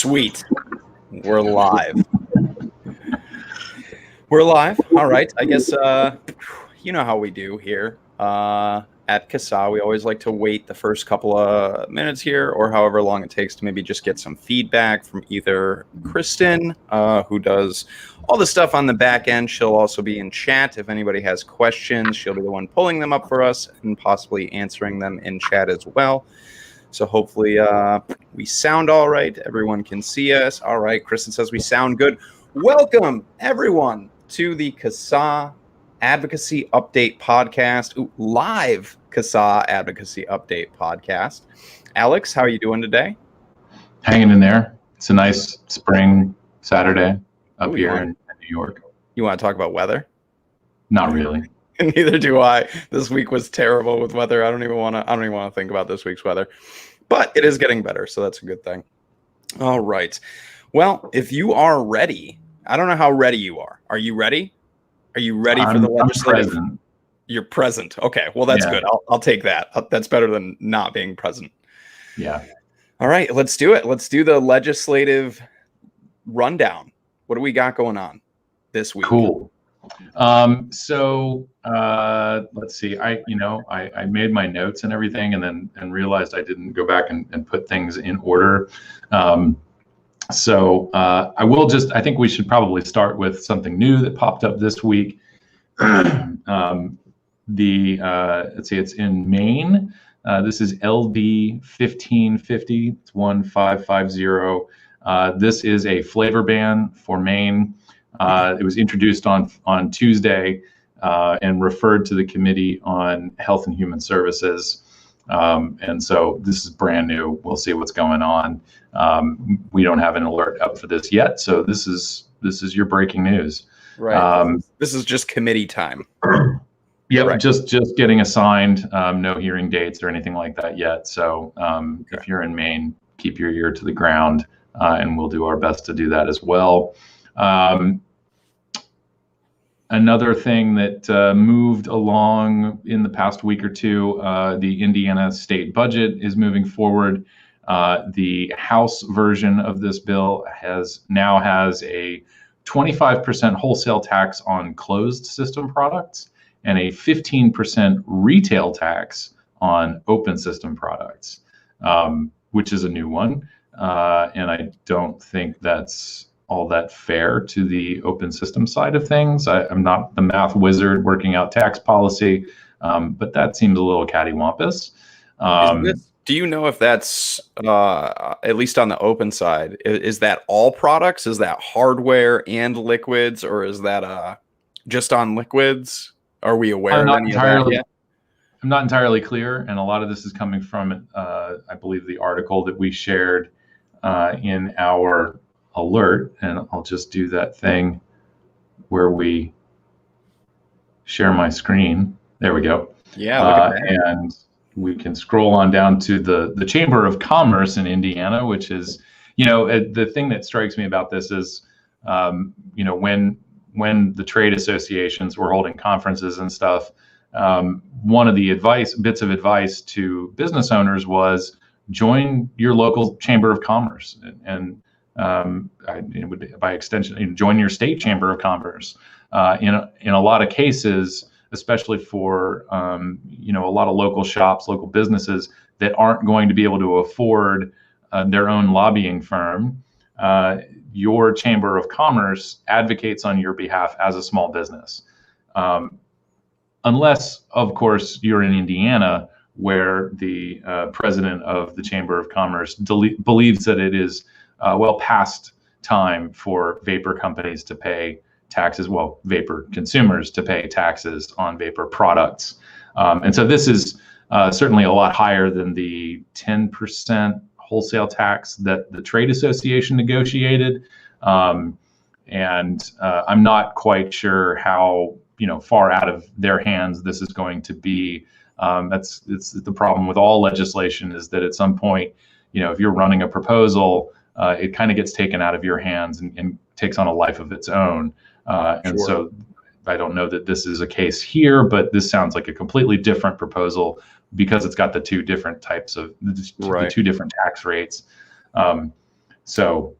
Sweet. We're live. We're live. All right. I guess you know how we do here at CASAA. We always like to wait the first couple of minutes here, or however long it takes to maybe just get some feedback from either Kristen, who does all the stuff on the back end. She'll also be in chat. If anybody has questions, she'll be the one pulling them up for us and possibly answering them in chat as well. So hopefully we sound all right. Everyone can see us. All right. Kristen says we sound good. Welcome, everyone, to the CASAA Advocacy Update Podcast, live CASAA Advocacy Update Podcast. Alex, how are you doing today? Hanging in there. It's a nice spring Saturday up here in New York. You want to talk about weather? Not really. Neither do I. This week was terrible with weather. I don't even want to think about this week's weather, but it is getting better, so that's a good thing. All right. Well, if you are ready, I don't know how ready you are. Are you ready? Are you ready for the legislative? I'm present. You're present. Okay. Well, that's good. I'll take that. That's better than not being present. Yeah. All right. Let's do it. Let's do the legislative rundown. What do we got going on this week? Cool. So let's see. I made my notes and everything, and realized I didn't go back and put things in order. So I think we should probably start with something new that popped up this week. Let's see, it's in Maine. This is LD 1550. It's 1550. This is a flavor ban for Maine. It was introduced on Tuesday and referred to the Committee on Health and Human Services. And so this is brand new. We'll see what's going on. We don't have an alert up for this yet, so this is your breaking news. Right. This is just committee time. Yep. Right. Just getting assigned. No hearing dates or anything like that yet. So if you're in Maine, keep your ear to the ground, and we'll do our best to do that as well. Another thing that moved along in the past week or two, the Indiana state budget is moving forward. The House version of this bill now has a 25% wholesale tax on closed system products and a 15% retail tax on open system products, which is a new one. And I don't think that's all that fair to the open system side of things. I'm not the math wizard working out tax policy, but that seems a little cattywampus. Do you know if that's, at least on the open side, is that all products? Is that hardware and liquids, or is that just on liquids? Are we aware of any of that yet? I'm not entirely clear, and a lot of this is coming from, I believe, the article that we shared in our alert, and I'll just do that thing where we share my screen. There we go. Yeah, look at that. And we can scroll on down to the Chamber of Commerce in Indiana, which is, the thing that strikes me about this is, when the trade associations were holding conferences and stuff, one of the bits of advice to business owners was join your local Chamber of Commerce, and by extension, join your state Chamber of Commerce. In a lot of cases, especially for a lot of local shops, local businesses that aren't going to be able to afford their own lobbying firm, your Chamber of Commerce advocates on your behalf as a small business. Unless, of course, you're in Indiana, where the president of the Chamber of Commerce believes that it is past time for vapor companies to pay taxes, vapor consumers to pay taxes on vapor products. And so this is certainly a lot higher than the 10% wholesale tax that the trade association negotiated. And I'm not quite sure how far out of their hands this is going to be. It's the problem with all legislation, is that at some point, if you're running a proposal, it kind of gets taken out of your hands and takes on a life of its own. And so I don't know that this is a case here, but this sounds like a completely different proposal because it's got the two different types of the two different tax rates. So,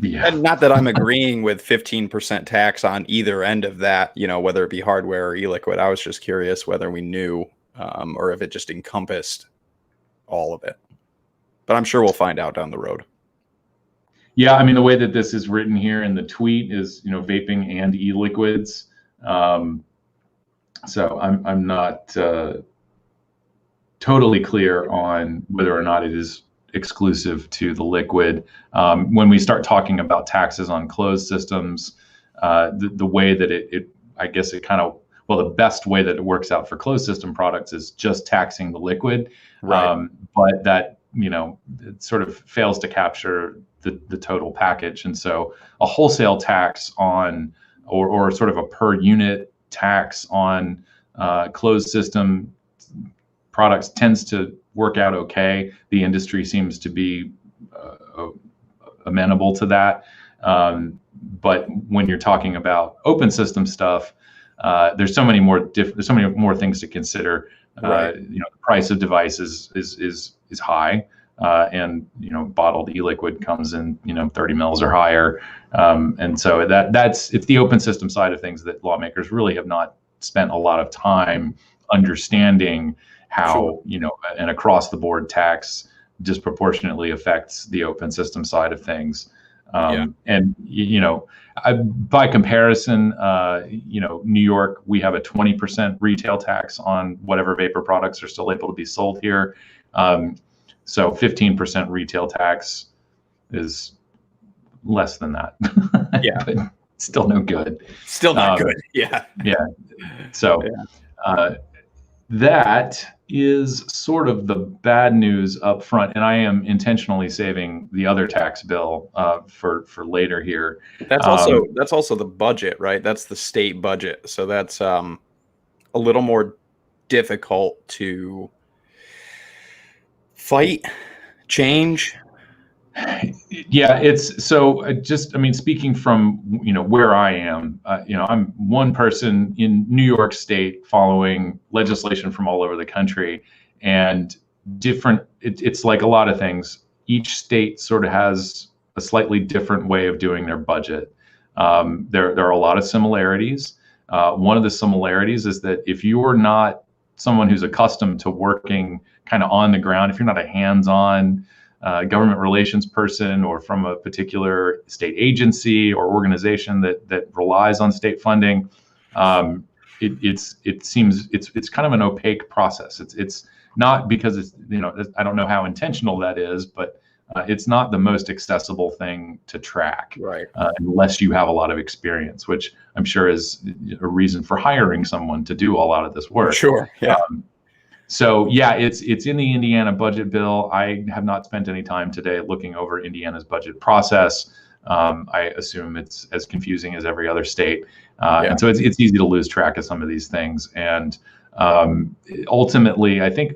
yeah. And not that I'm agreeing with 15% tax on either end of that, whether it be hardware or e-liquid. I was just curious whether we knew or if it just encompassed all of it. But I'm sure we'll find out down the road. Yeah, I mean, the way that this is written here in the tweet is, vaping and e-liquids. So I'm not totally clear on whether or not it is exclusive to the liquid. When we start talking about taxes on closed systems, the way that I guess it kind of, well, the best way that it works out for closed system products is just taxing the liquid. Right. But that, it sort of fails to capture the total package. And so a wholesale tax on, or sort of a per unit tax on closed system products tends to work out okay. The industry seems to be amenable to that. But when you're talking about open system stuff, there's so many more things to consider. Right. The price of devices is high, and bottled e-liquid comes in 30 mils or higher, and so it's the open system side of things that lawmakers really have not spent a lot of time understanding how an across the board tax disproportionately affects the open system side of things. And by comparison, New York, we have a 20% retail tax on whatever vapor products are still able to be sold here. So 15% retail tax is less than that. Yeah. But still no good. Still not good. Yeah. Yeah. So that is sort of the bad news up front, and I am intentionally saving the other tax bill for later here. That's also the budget, right? That's the state budget, so that's a little more difficult to fight, change. Yeah, it's so. Speaking from where I am, I'm one person in New York State following legislation from all over the country, and different. It's like a lot of things. Each state sort of has a slightly different way of doing their budget. There are a lot of similarities. One of the similarities is that if you're not someone who's accustomed to working kind of on the ground, if you're not a hands-on government relations person or from a particular state agency or organization that relies on state funding, it seems it's kind of an opaque process. It's not because it's I don't know how intentional that is, but it's not the most accessible thing to track, right? Unless you have a lot of experience, which I'm sure is a reason for hiring someone to do a lot of this work. Sure. Yeah. So yeah, it's in the Indiana budget bill. I have not spent any time today looking over Indiana's budget process. I assume it's as confusing as every other state, and so it's easy to lose track of some of these things. And ultimately, I think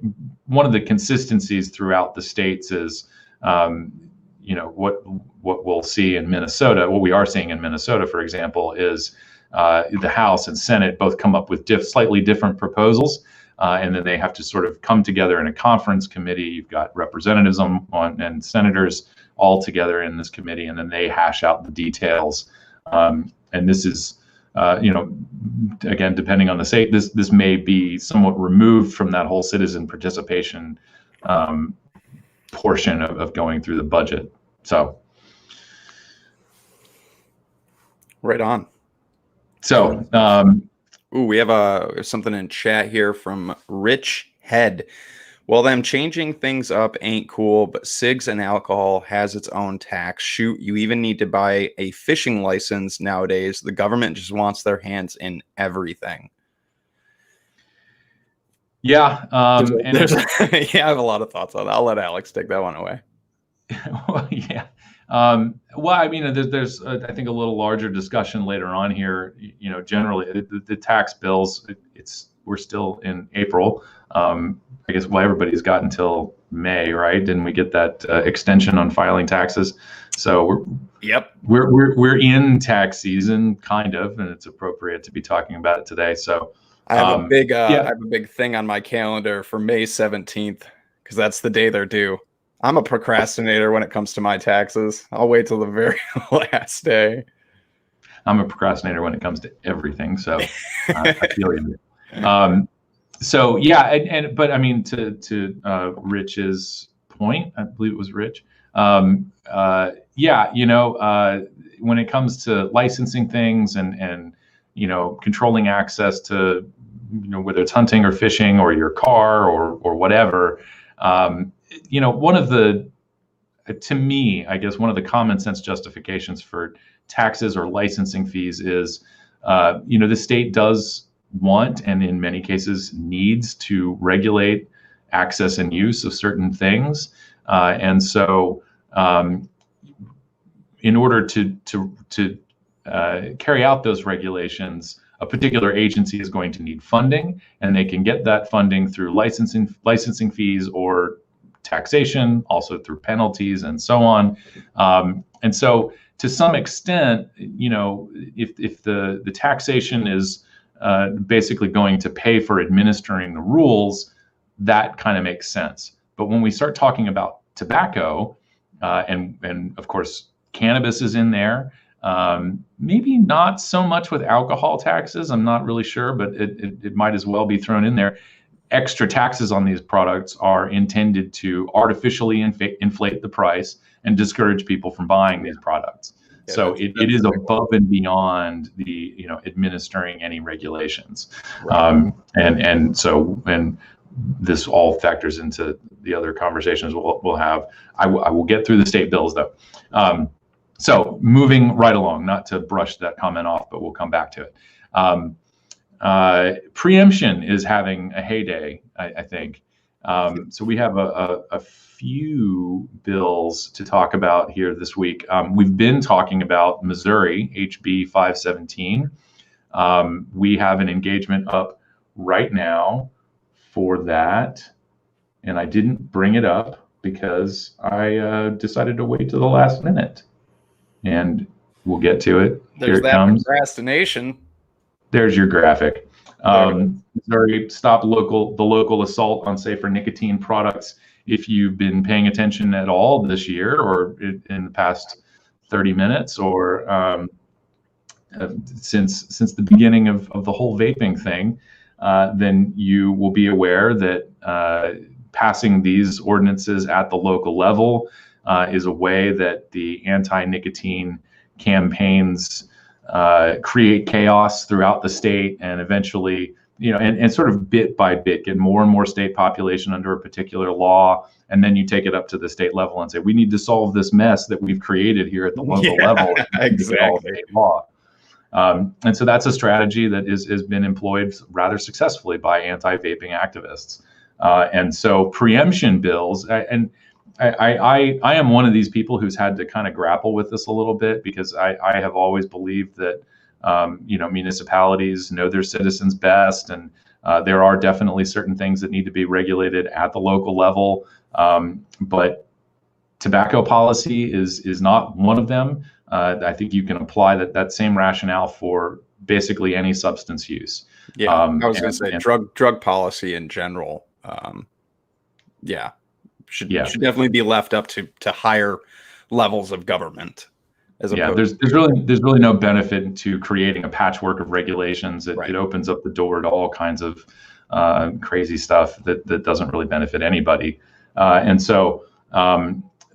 one of the consistencies throughout the states is, what we'll see in Minnesota. What we are seeing in Minnesota, for example, is the House and Senate both come up with slightly different proposals. And then they have to sort of come together in a conference committee. You've got representatives and senators all together in this committee, and then they hash out the details. And this is, again, depending on the state, this may be somewhat removed from that whole citizen participation portion of going through the budget. So, right on. So. Ooh, we have something in chat here from Rich Head. Well, them changing things up ain't cool, but cigs and alcohol has its own tax. Shoot, you even need to buy a fishing license nowadays. The government just wants their hands in everything. Yeah. I have a lot of thoughts on that. I'll let Alex take that one away. Well, yeah. Well, I mean, there's I think a little larger discussion later on here. Generally the tax bills. We're still in April. I guess everybody's got until May, right? Didn't we get that extension on filing taxes? So we're in tax season, kind of, and it's appropriate to be talking about it today. So I have I have a big thing on my calendar for May 17th because that's the day they're due. I'm a procrastinator when it comes to my taxes. I'll wait till the very last day. I'm a procrastinator when it comes to everything, so I feel you. So yeah, but I mean, to Rich's point, I believe it was Rich. Yeah, when it comes to licensing things and controlling access to whether it's hunting or fishing or your car or whatever, one of the to me, I guess one of the common sense justifications for taxes or licensing fees is, the state does want and in many cases needs to regulate access and use of certain things, and so in order to carry out those regulations, a particular agency is going to need funding, and they can get that funding through licensing fees or taxation, also through penalties and so on. And so to some extent, if the taxation is basically going to pay for administering the rules, that kind of makes sense. But when we start talking about tobacco, and of course cannabis is in there, maybe not so much with alcohol taxes, I'm not really sure, but it might as well be thrown in there. Extra taxes on these products are intended to artificially inflate the price and discourage people from buying these products. Yeah, so it is above and beyond the administering any regulations, right. And this all factors into the other conversations we'll have. I will get through the state bills though. So moving right along, not to brush that comment off, but we'll come back to it. Pre-emption is having a heyday, I think. So we have a few bills to talk about here this week. We've been talking about Missouri, HB 517. We have an engagement up right now for that, and I didn't bring it up because I decided to wait to the last minute, and we'll get to it. There's that procrastination. There's your graphic. Missouri stopped the local assault on safer nicotine products. If you've been paying attention at all this year or in the past 30 minutes or since the beginning of the whole vaping thing, then you will be aware that passing these ordinances at the local level is a way that the anti-nicotine campaigns create chaos throughout the state, and eventually, and sort of bit by bit get more and more state population under a particular law, and then you take it up to the state level and say, we need to solve this mess that we've created here at the local level. Exactly. Law. And so that's a strategy that has been employed rather successfully by anti-vaping activists. And so pre-emption bills, and I am one of these people who's had to kind of grapple with this a little bit, because I have always believed that municipalities know their citizens best, and there are definitely certain things that need to be regulated at the local level, but tobacco policy is not one of them. I think you can apply that same rationale for basically any substance use. Yeah, I was going to say drug policy in general. Should definitely be left up to higher levels of government. There's really no benefit to creating a patchwork of regulations. It opens up the door to all kinds of crazy stuff that doesn't really benefit anybody. And so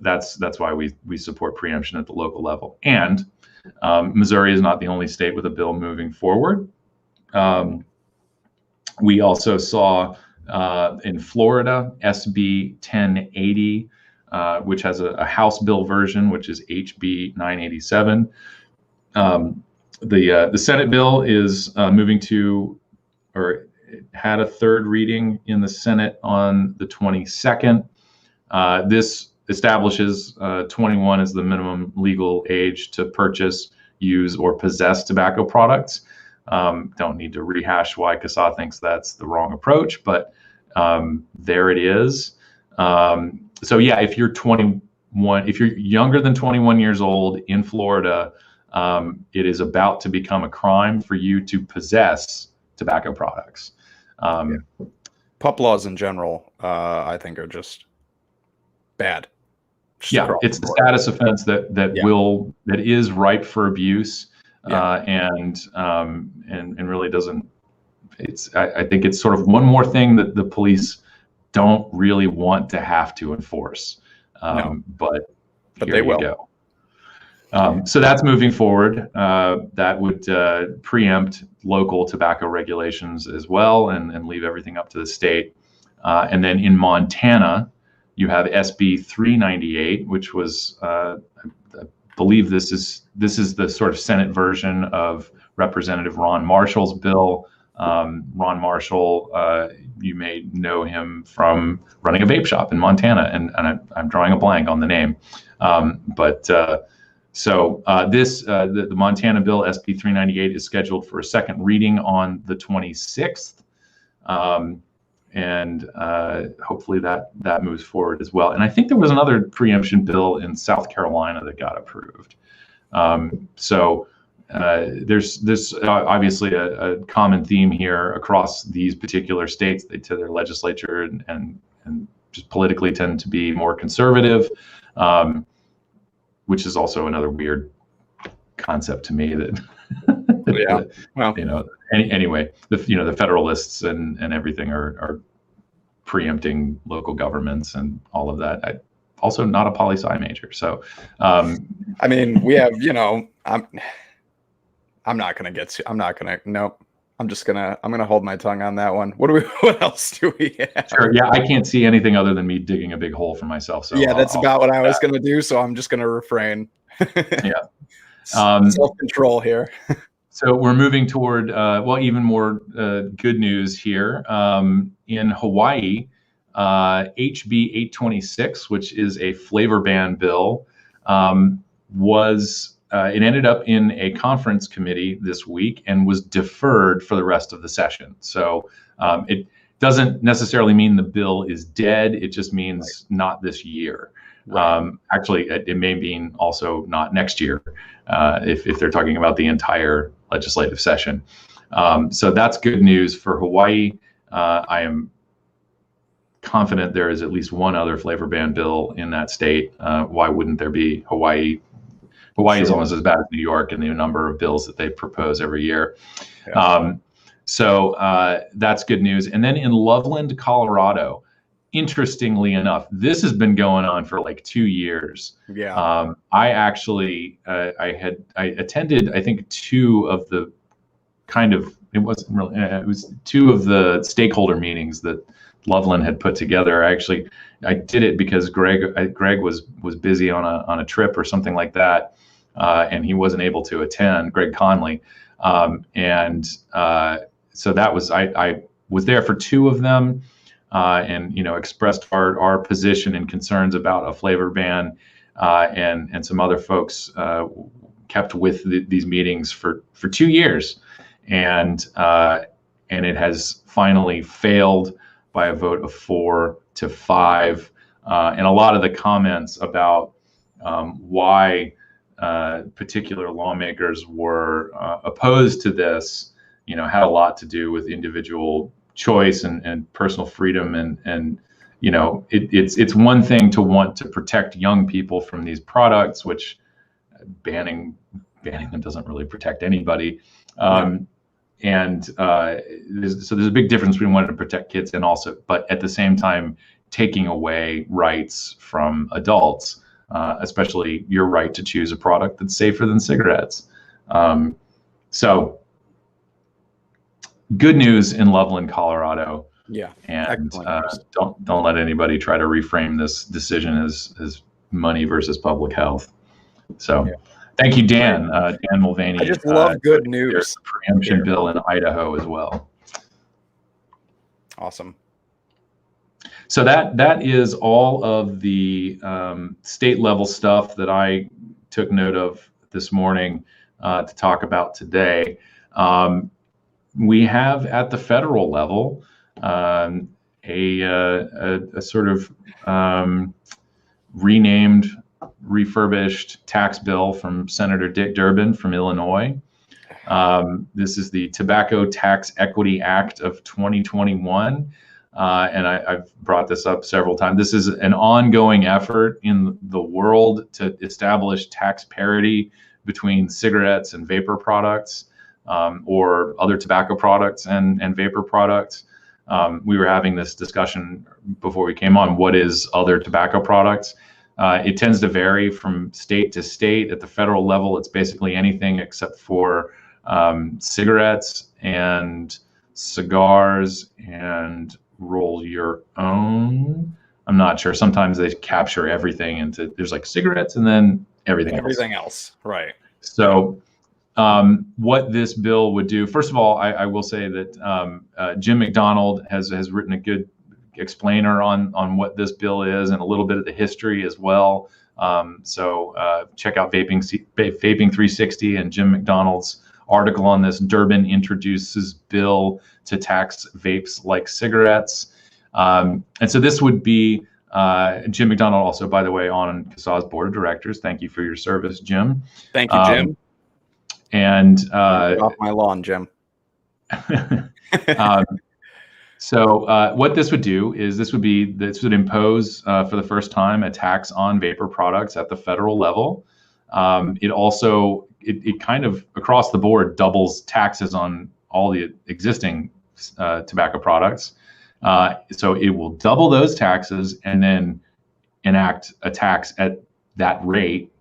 that's why we support pre-emption at the local level. And Missouri is not the only state with a bill moving forward. We also saw in Florida, SB 1080, which has a House bill version, which is HB 987. The Senate bill is moving to, or had a third reading in the Senate on the 22nd. This establishes 21 as the minimum legal age to purchase, use, or possess tobacco products. Don't need to rehash why CASAA thinks that's the wrong approach, but there it is. So yeah, if you're 21, if you're younger than 21 years old in Florida, it is about to become a crime for you to possess tobacco products. Pup laws in general, I think, are just bad. Yeah, it's the status offense that is ripe for abuse, and really doesn't. I think it's sort of one more thing that the police don't really want to have to enforce, but here they will. Go. So that's moving forward. That would preempt local tobacco regulations as well, and leave everything up to the state. And then in Montana, you have SB 398, which was, I believe this is the sort of Senate version of Representative Ron Marshall's bill. Ron Marshall, you may know him from running a vape shop in Montana, and I'm drawing a blank on the name. So the Montana bill, SB 398, is scheduled for a second reading on the 26th. And hopefully that moves forward as well. And I think there was another preemption bill in South Carolina that got approved. There's obviously a common theme here across these particular states. They, to their legislature and just politically tend to be more conservative, which is also another weird concept to me that anyway, the Federalists and everything are preempting local governments and all of that. I'm also not a poli-sci major, so I mean, we have, I'm gonna hold my tongue on that one. What else do we have? Sure. Yeah, I can't see anything other than me digging a big hole for myself. So yeah, that's about what I was gonna do. So I'm just gonna refrain. Yeah. Self-control here. So we're moving toward even more good news here. In Hawaii, HB 826, which is a flavor ban bill, it ended up in a conference committee this week and was deferred for the rest of the session. So it doesn't necessarily mean the bill is dead. It just means not this year. Actually, it may mean also not next year if they're talking about the entire legislative session. So that's good news for Hawaii. I am confident there is at least one other flavor ban bill in that state. Why wouldn't there be? Hawaii is almost as bad as New York in the number of bills that they propose every year. Yeah. So that's good news. And then in Loveland, Colorado, interestingly enough, this has been going on for like 2 years. Yeah. I actually I attended, I think, two of the it was two of the stakeholder meetings that Loveland had put together. I did it because Greg was busy on a trip or something like that, and he wasn't able to attend. Greg Conley, so that was I was there for two of them, and expressed our position and concerns about a flavor ban, and some other folks kept with these meetings for 2 years, and it has finally failed by a vote of 4-5, and a lot of the comments about why particular lawmakers were opposed to this, had a lot to do with individual choice and personal freedom, and it's one thing to want to protect young people from these products, which banning them doesn't really protect anybody. There's a big difference between wanting to protect kids but at the same time taking away rights from adults, especially your right to choose a product that's safer than cigarettes. So good news in Loveland, Colorado. Yeah. And don't let anybody try to reframe this decision as money versus public health. So. Yeah. Thank you, Dan. Dan Mulvaney. I just love good news. There's a preemption bill in Idaho as well. Awesome. So that is all of the state level stuff that I took note of this morning to talk about today. We have at the federal level a sort of refurbished tax bill from Senator Dick Durbin from Illinois. This is the Tobacco Tax Equity Act of 2021. and I've brought this up several times. This is an ongoing effort in the world to establish tax parity between cigarettes and vapor products, or other tobacco products and vapor products. We were having this discussion before we came on. What is other tobacco products? It tends to vary from state to state. At the federal level, it's basically anything except for cigarettes and cigars and roll your own. I'm not sure. Sometimes they capture everything into, there's like cigarettes and then everything else. Right. So what this bill would do, first of all, I will say that Jim McDonald has written a good explainer on what this bill is and a little bit of the history as well. So check out Vaping 360 and Jim McDonald's article on this. Durbin introduces bill to tax vapes like cigarettes. And so this would be Jim McDonald, also, by the way, on CASAA's board of directors. Thank you for your service, Jim. Thank you, Jim. And off my lawn, Jim. So what this would do is this would impose for the first time a tax on vapor products at the federal level. It also it kind of across the board doubles taxes on all the existing tobacco products. So it will double those taxes and then enact a tax at that rate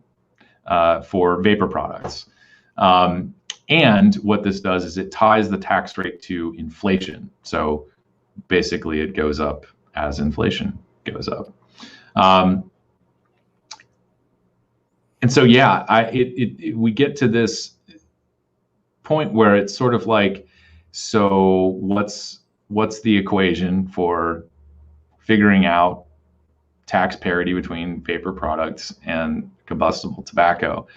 for vapor products. And what this does is it ties the tax rate to inflation. So basically it goes up as inflation goes up. And so, yeah, we get to this point where it's sort of like, so what's the equation for figuring out tax parity between vapor products and combustible tobacco?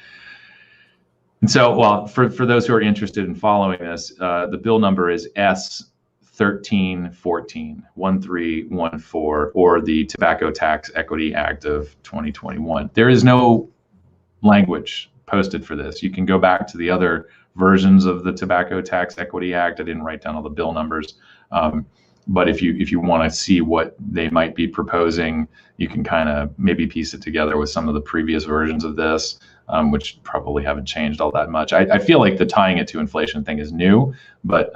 And so, well, for those who are interested in following this, the bill number is S1314, 1314, or the Tobacco Tax Equity Act of 2021. There is no language posted for this. You can go back to the other versions of the Tobacco Tax Equity Act. I didn't write down all the bill numbers, but if you want to see what they might be proposing, you can kind of maybe piece it together with some of the previous versions of this, which probably haven't changed all that much. I feel like the tying it to inflation thing is new, but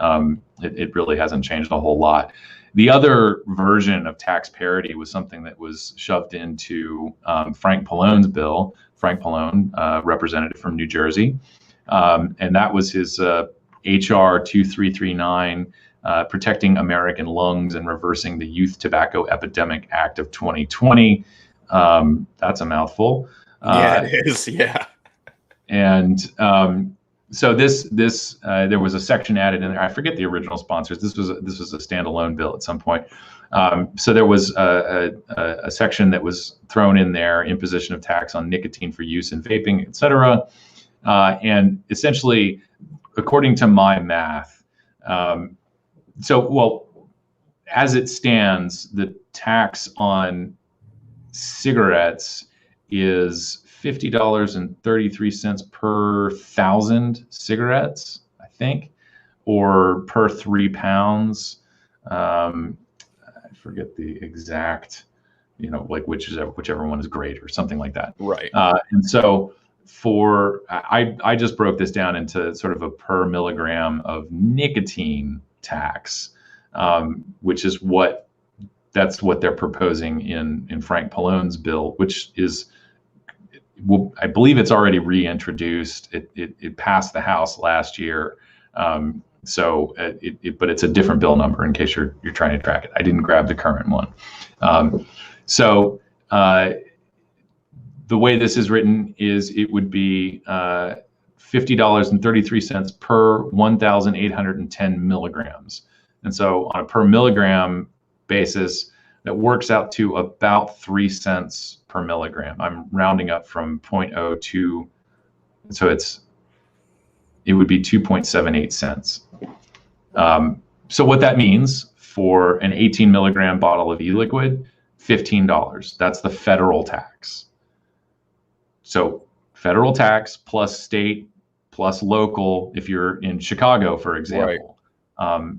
it really hasn't changed a whole lot. The other version of tax parity was something that was shoved into Frank Pallone's bill. Frank Pallone, representative from New Jersey, and that was his HR 2339, Protecting American Lungs and Reversing the Youth Tobacco Epidemic Act of 2020. That's a mouthful. Yeah, it is. Yeah. And so this there was a section added in there. I forget the original sponsors. This was a standalone bill at some point. So there was a section that was thrown in there, imposition of tax on nicotine for use in vaping, et cetera. And essentially, according to my math, as it stands, the tax on cigarettes is $50.33 per 1,000 cigarettes, I think, or per 3 pounds. I forget the exact, like whichever one is great or something like that. Right. And so I just broke this down into sort of a per milligram of nicotine tax, which is that's what they're proposing in Frank Pallone's bill, which is, I believe it's already reintroduced. It passed the House last year. But it's a different bill number in case you're trying to track it. I didn't grab the current one. The way this is written is it would be $50.33 per 1,810 milligrams. And so on a per milligram basis, that works out to about 3 cents per milligram. I'm rounding up from 0.02, so it would be 2.78 cents. So what that means for an 18 milligram bottle of e-liquid, $15. That's the federal tax. So federal tax plus state plus local, if you're in Chicago, for example. Right.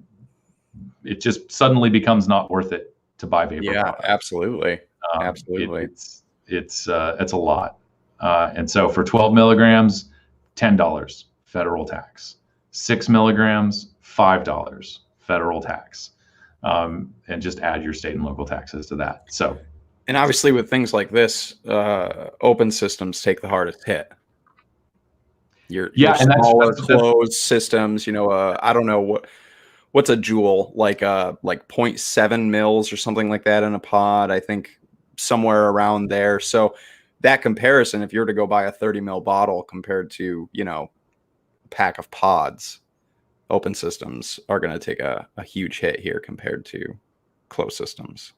it just suddenly becomes not worth it to buy vapor products. Absolutely. Absolutely. It's a lot. And so for 12 milligrams, $10 federal tax. 6 milligrams, $5 federal tax. And just add your state and local taxes to that. So, and obviously with things like this, open systems take the hardest hit. Your smaller closed systems, I don't know what's a joule, like 0.7 mils or something like that in a pod. I think somewhere around there. So that comparison, if you're to go buy a 30 mil bottle compared to, a pack of pods, open systems are going to take a huge hit here compared to closed systems.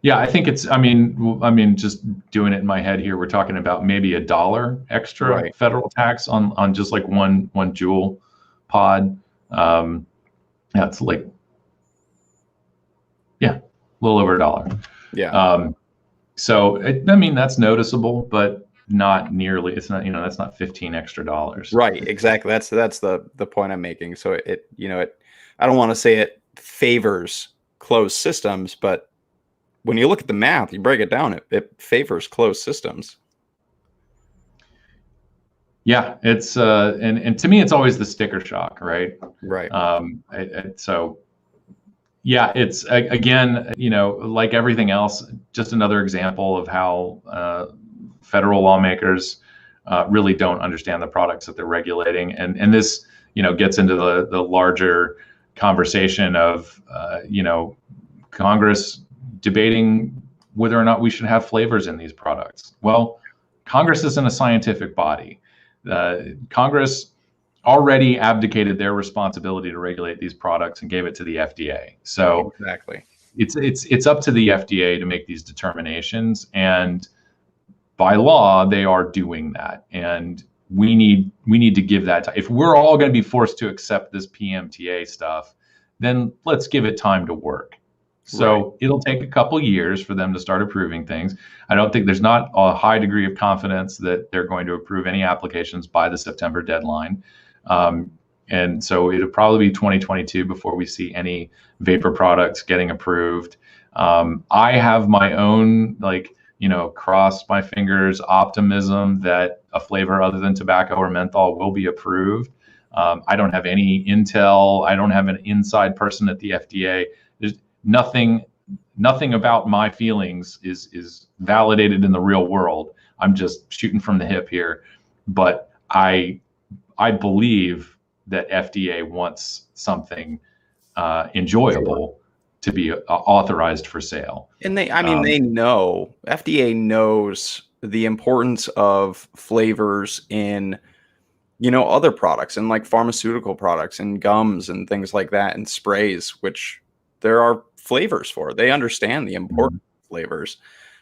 Yeah, I think I mean, just doing it in my head here, we're talking about maybe $1 extra federal tax on just like one joule pod. That's like, a little over $1. Yeah. So I mean, that's noticeable, but not nearly. It's not, that's not $15 extra. Right. Exactly. That's the point I'm making. So I don't want to say it favors closed systems, but when you look at the math, you break it down, it favors closed systems. Yeah, it's and to me, it's always the sticker shock, right? Right. So yeah, it's again, like everything else, just another example of how federal lawmakers really don't understand the products that they're regulating, and this gets into the larger conversation of Congress debating whether or not we should have flavors in these products. Well, Congress isn't a scientific body. Congress already abdicated their responsibility to regulate these products and gave it to the FDA. So exactly, it's up to the FDA to make these determinations, and by law they are doing that. And we need to give that time. If we're all going to be forced to accept this PMTA stuff, then let's give it time to work. So it'll take a couple years for them to start approving things. I don't think there's not a high degree of confidence that they're going to approve any applications by the September deadline. And so it'll probably be 2022 before we see any vapor products getting approved. I have my own, cross my fingers optimism that a flavor other than tobacco or menthol will be approved. I don't have any intel. I don't have an inside person at the FDA. There's nothing about my feelings is validated in the real world. I'm just shooting from the hip here, but I believe that FDA wants something enjoyable to be authorized for sale. And they know, FDA knows the importance of flavors in other products, and like pharmaceutical products and gums and things like that, and sprays, which there are flavors for. They understand the importance of flavors.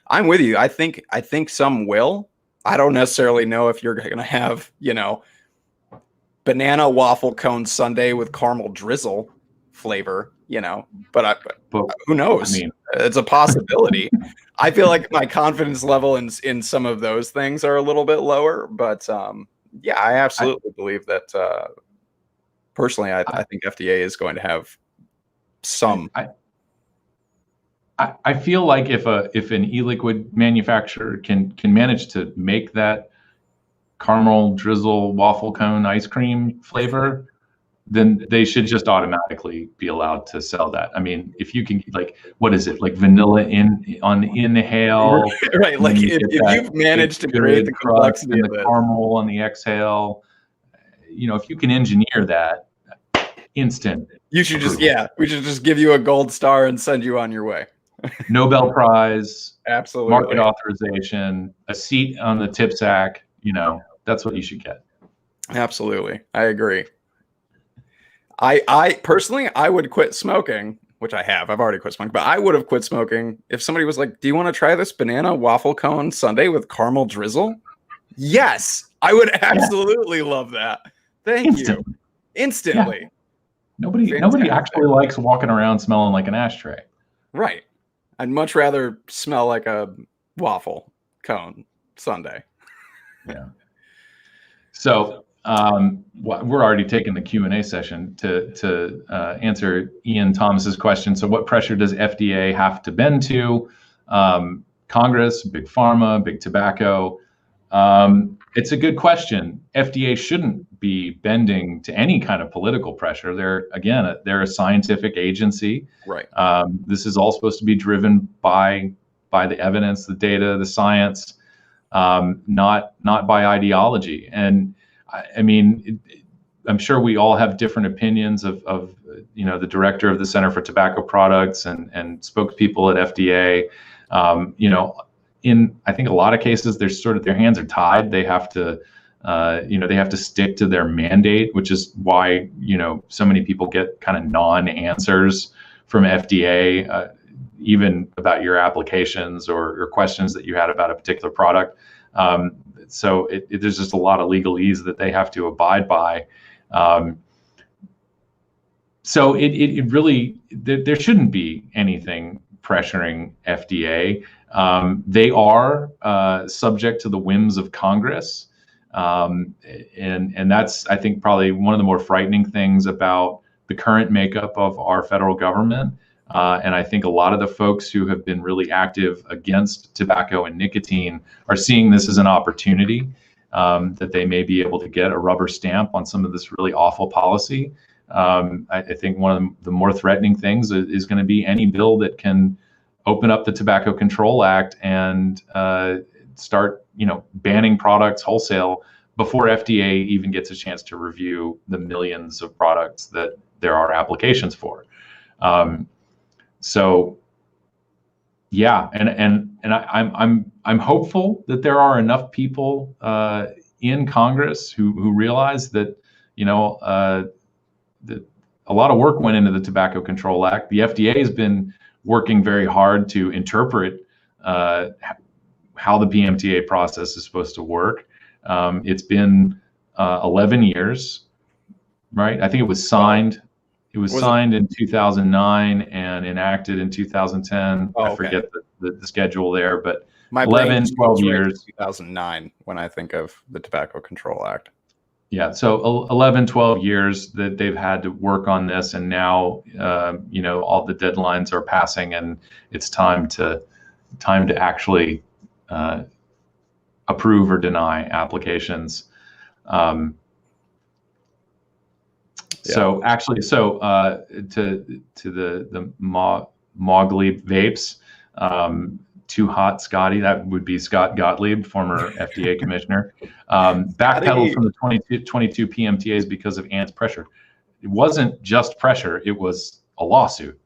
I'm with you. I think some will. I don't necessarily know if you're going to have, banana waffle cone sundae with caramel drizzle flavor, but who knows? I mean, it's a possibility. I feel like my confidence level in some of those things are a little bit lower, but yeah, I absolutely believe that personally, I think FDA is going to have some. I feel like if an e-liquid manufacturer can manage to make that caramel drizzle waffle cone ice cream flavor, then they should just automatically be allowed to sell that. I mean, if you can, what is it, like vanilla on inhale, right? Like if you've managed to create the complexity and the caramel on the exhale, if you can engineer that, instant. You should we should just give you a gold star and send you on your way. Nobel Prize, absolutely, market authorization, a seat on the tip sack. That's what you should get. Absolutely, I agree. I personally, I would quit smoking, which I have. I've already quit smoking, but I would have quit smoking if somebody was like, "Do you want to try this banana waffle cone sundae with caramel drizzle?" Yes, I would absolutely love that. Thank you. Instantly. Yeah. Nobody actually likes walking around smelling like an ashtray. Right. I'd much rather smell like a waffle cone sundae. Yeah. So Well, we're already taking the Q&A session to answer Ian Thomas's question. So what pressure does FDA have to bend to? Congress, big pharma, big tobacco. It's a good question. FDA shouldn't be bending to any kind of political pressure. They're a scientific agency. Right. This is all supposed to be driven by the evidence, the data, the science, not by ideology. And I mean, I'm sure we all have different opinions of the director of the Center for Tobacco Products and spokespeople at FDA. In I think a lot of cases, their hands are tied. They have to they have to stick to their mandate, which is why so many people get kind of non-answers from FDA, even about your applications or questions that you had about a particular product. So there's just a lot of legalese that they have to abide by. So it really, there shouldn't be anything pressuring FDA. They are subject to the whims of Congress. And that's, I think, probably one of the more frightening things about the current makeup of our federal government. And I think a lot of the folks who have been really active against tobacco and nicotine are seeing this as an opportunity, that they may be able to get a rubber stamp on some of this really awful policy. I think one of the more threatening things is going to be any bill that can open up the Tobacco Control Act and start, banning products wholesale before FDA even gets a chance to review the millions of products that there are applications for. So, yeah, and I'm hopeful that there are enough people in Congress who realize that that a lot of work went into the Tobacco Control Act. The FDA has been working very hard to interpret how the PMTA process is supposed to work. It's been 11 years, right? I think it was signed. It was signed in 2009 and enacted in 2010. I forget the schedule there, but my 11, 12 years. 2009 when I think of the Tobacco Control Act. Yeah, so 11, 12 years that they've had to work on this, and now all the deadlines are passing, and it's time to actually approve or deny applications. So actually, to the Mogley vapes, Too Hot Scotty, that would be Scott Gottlieb, former FDA commissioner, backpedaled from the 22 PMTAs because of ANT's pressure. It wasn't just pressure; it was a lawsuit.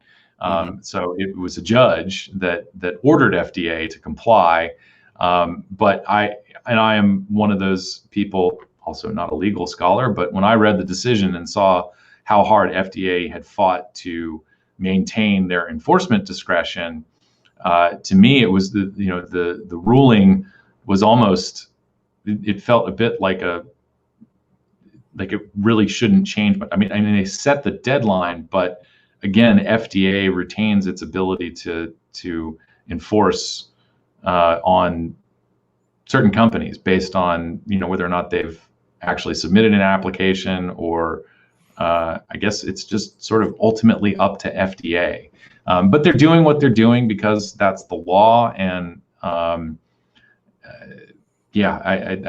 So it was a judge that ordered FDA to comply. But I am one of those people, also not a legal scholar, but when I read the decision and saw how hard FDA had fought to maintain their enforcement discretion, to me, it was the ruling was almost, it felt a bit like it really shouldn't change. But I mean, they set the deadline, but again, FDA retains its ability to enforce on certain companies based on whether or not they've actually submitted an application, or I guess it's just sort of ultimately up to FDA. But they're doing what they're doing because that's the law, and I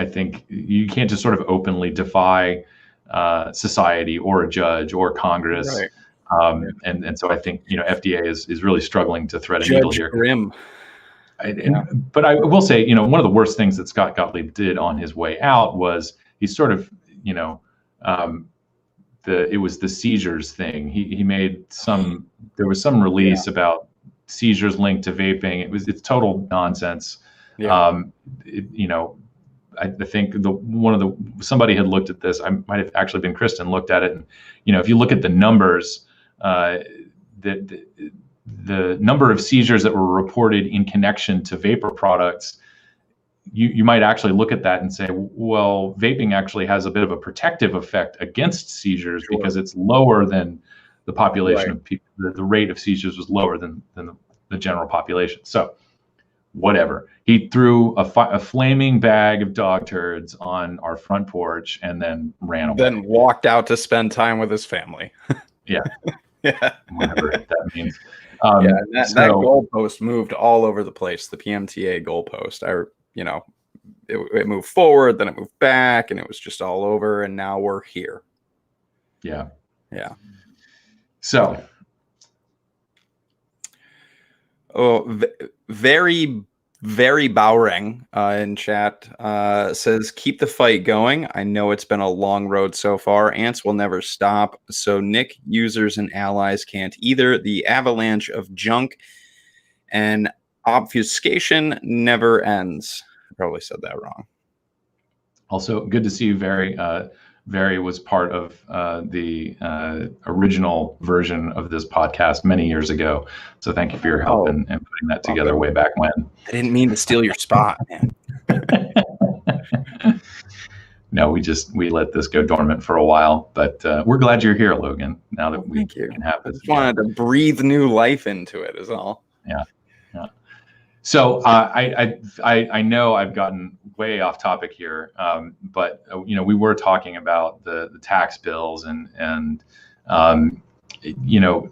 think you can't just sort of openly defy society or a judge or Congress. Right. And so I think FDA is really struggling to thread a Judge needle here. Grimm. But I will say, one of the worst things that Scott Gottlieb did on his way out was he sort of, it was the seizures thing. He made there was some release about seizures linked to vaping. It's total nonsense. I think somebody had looked at this. I might have actually been Kristen, looked at it, and if you look at the numbers, the number of seizures that were reported in connection to vapor products, you might actually look at that and say, well, vaping actually has a bit of a protective effect against seizures because it's lower than the population of people. The rate of seizures was lower than the general population. So whatever. He threw a flaming bag of dog turds on our front porch and then ran away. Then walked out to spend time with his family. Yeah. Yeah. Whatever that means. Yeah, and that goalpost moved all over the place. The PMTA goalpost. It moved forward, then it moved back, and it was just all over. And now we're here. Yeah. Yeah. So. Oh, very, very Bowring in chat says, keep the fight going. I know it's been a long road so far. Ants will never stop. So Nick users and allies can't either. The avalanche of junk and obfuscation never ends. I probably said that wrong. Also, good to see you, Very. Very was part of the original version of this podcast many years ago. So thank you for your help in putting that together way back when. I didn't mean to steal your spot, man. No, we let this go dormant for a while, but we're glad you're here, Logan. Now that we can have this. I just wanted to breathe new life into it, is all. Yeah. So I know I've gotten way off topic here, but we were talking about the tax bills and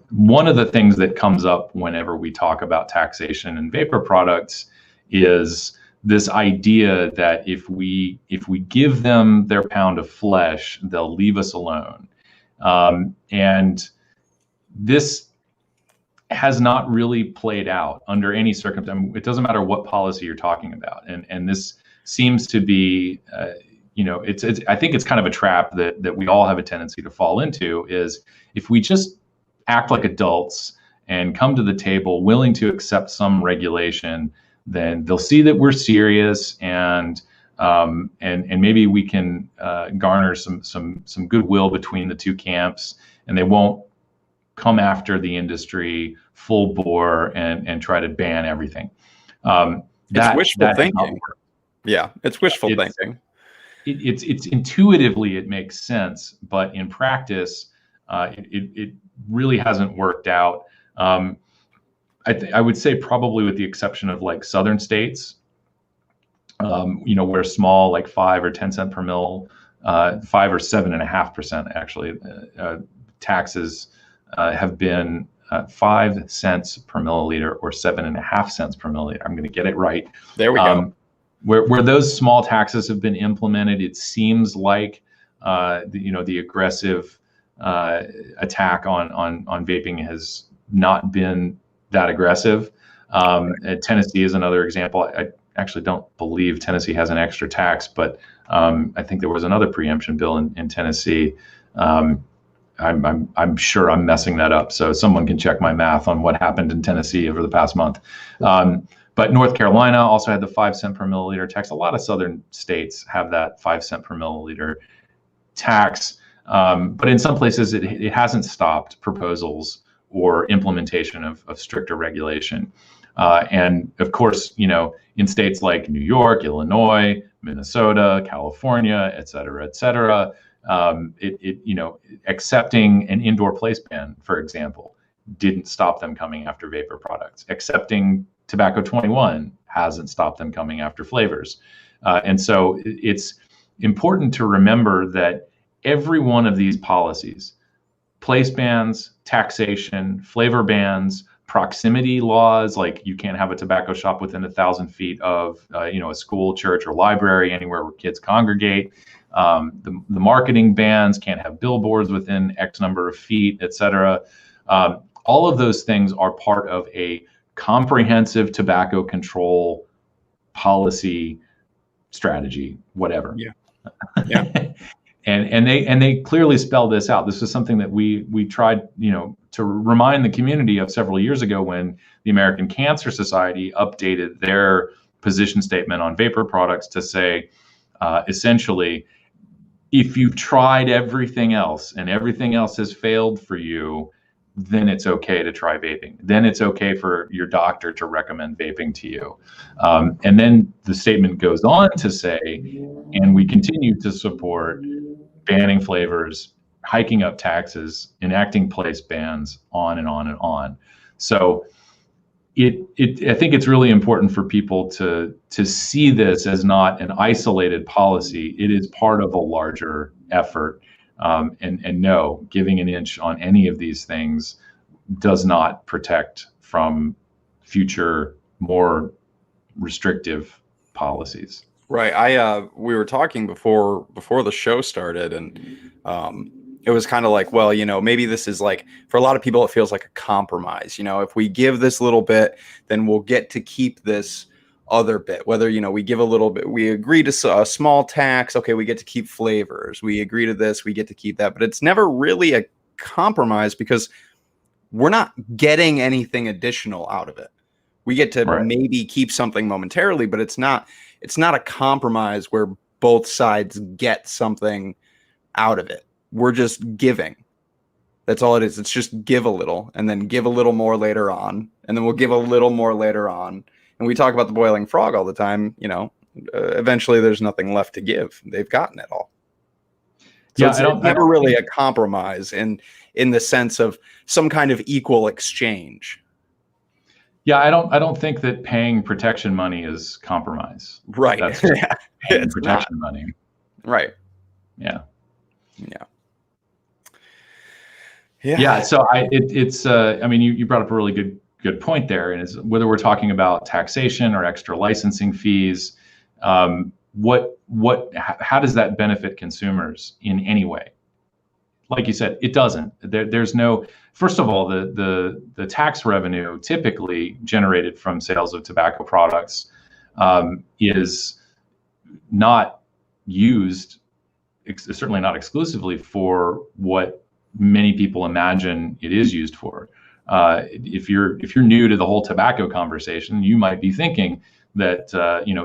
one of the things that comes up whenever we talk about taxation and vapor products is this idea that if we give them their pound of flesh, they'll leave us alone, and this has not really played out under any circumstance. It doesn't matter what policy you're talking about, and this seems to be, it's I think it's kind of a trap that we all have a tendency to fall into. Is if we just act like adults and come to the table willing to accept some regulation, then they'll see that we're serious, and maybe we can garner some goodwill between the two camps, and they won't come after the industry full bore and try to ban everything. It's wishful thinking. Yeah, it's wishful thinking. It's intuitively it makes sense, but in practice, it really hasn't worked out. I would say probably with the exception of like southern states, where small, like 5 or 10 cent per mil, 5 or 7.5% actually taxes have been 5 cents per milliliter or 7.5 cents per milliliter. I'm going to get it right. There we go. Where those small taxes have been implemented, it seems like the aggressive attack on vaping has not been that aggressive. Tennessee is another example. I actually don't believe Tennessee has an extra tax, but I think there was another pre-emption bill in Tennessee. I'm sure I'm messing that up, so someone can check my math on what happened in Tennessee over the past month. But North Carolina also had the 5 cent per milliliter tax. A lot of southern states have that 5 cent per milliliter tax, but in some places it hasn't stopped proposals or implementation of stricter regulation. And of course, in states like New York, Illinois, Minnesota, California, et cetera, accepting an indoor place ban, for example, didn't stop them coming after vapor products. Accepting tobacco 21 hasn't stopped them coming after flavors. And so it's important to remember that every one of these policies, place bans, taxation, flavor bans, proximity laws, like you can't have a tobacco shop within 1,000 feet of a school, church, or library, anywhere where kids congregate. The marketing bans, can't have billboards within X number of feet, et cetera. All of those things are part of a comprehensive tobacco control policy strategy, whatever. Yeah. And they clearly spell this out. This is something that we tried, to remind the community of several years ago when the American Cancer Society updated their position statement on vapor products to say, essentially, if you've tried everything else and everything else has failed for you, then it's okay to try vaping. Then it's okay for your doctor to recommend vaping to you. And then the statement goes on to say, and we continue to support banning flavors, hiking up taxes, enacting place bans, on and on and on. So I think it's really important for people to see this as not an isolated policy. It is part of a larger effort. And no, giving an inch on any of these things does not protect from future more restrictive policies. Right. We were talking before the show started, and it was kind of like, well, maybe this is like, for a lot of people, it feels like a compromise. If we give this little bit, then we'll get to keep this other bit. Whether, we give a little bit, we agree to a small tax. Okay, we get to keep flavors. We agree to this, we get to keep that. But it's never really a compromise because we're not getting anything additional out of it. We get to maybe keep something momentarily, but it's not a compromise where both sides get something out of it. We're just giving. That's all it is. It's just give a little and then give a little more later on. And then we'll give a little more later on. And we talk about the boiling frog all the time. Eventually there's nothing left to give. They've gotten it all. So it's never really a compromise in the sense of some kind of equal exchange. Yeah, I don't think that paying protection money is compromise. Right. That's paying protection money. Right. Yeah. Yeah. Yeah. So I mean, you brought up a really good point there, and is whether we're talking about taxation or extra licensing fees, how does that benefit consumers in any way? Like you said, it doesn't. There's no. First of all, the tax revenue typically generated from sales of tobacco products is not used, certainly not exclusively, for what many people imagine it is used for. If you're new to the whole tobacco conversation, you might be thinking that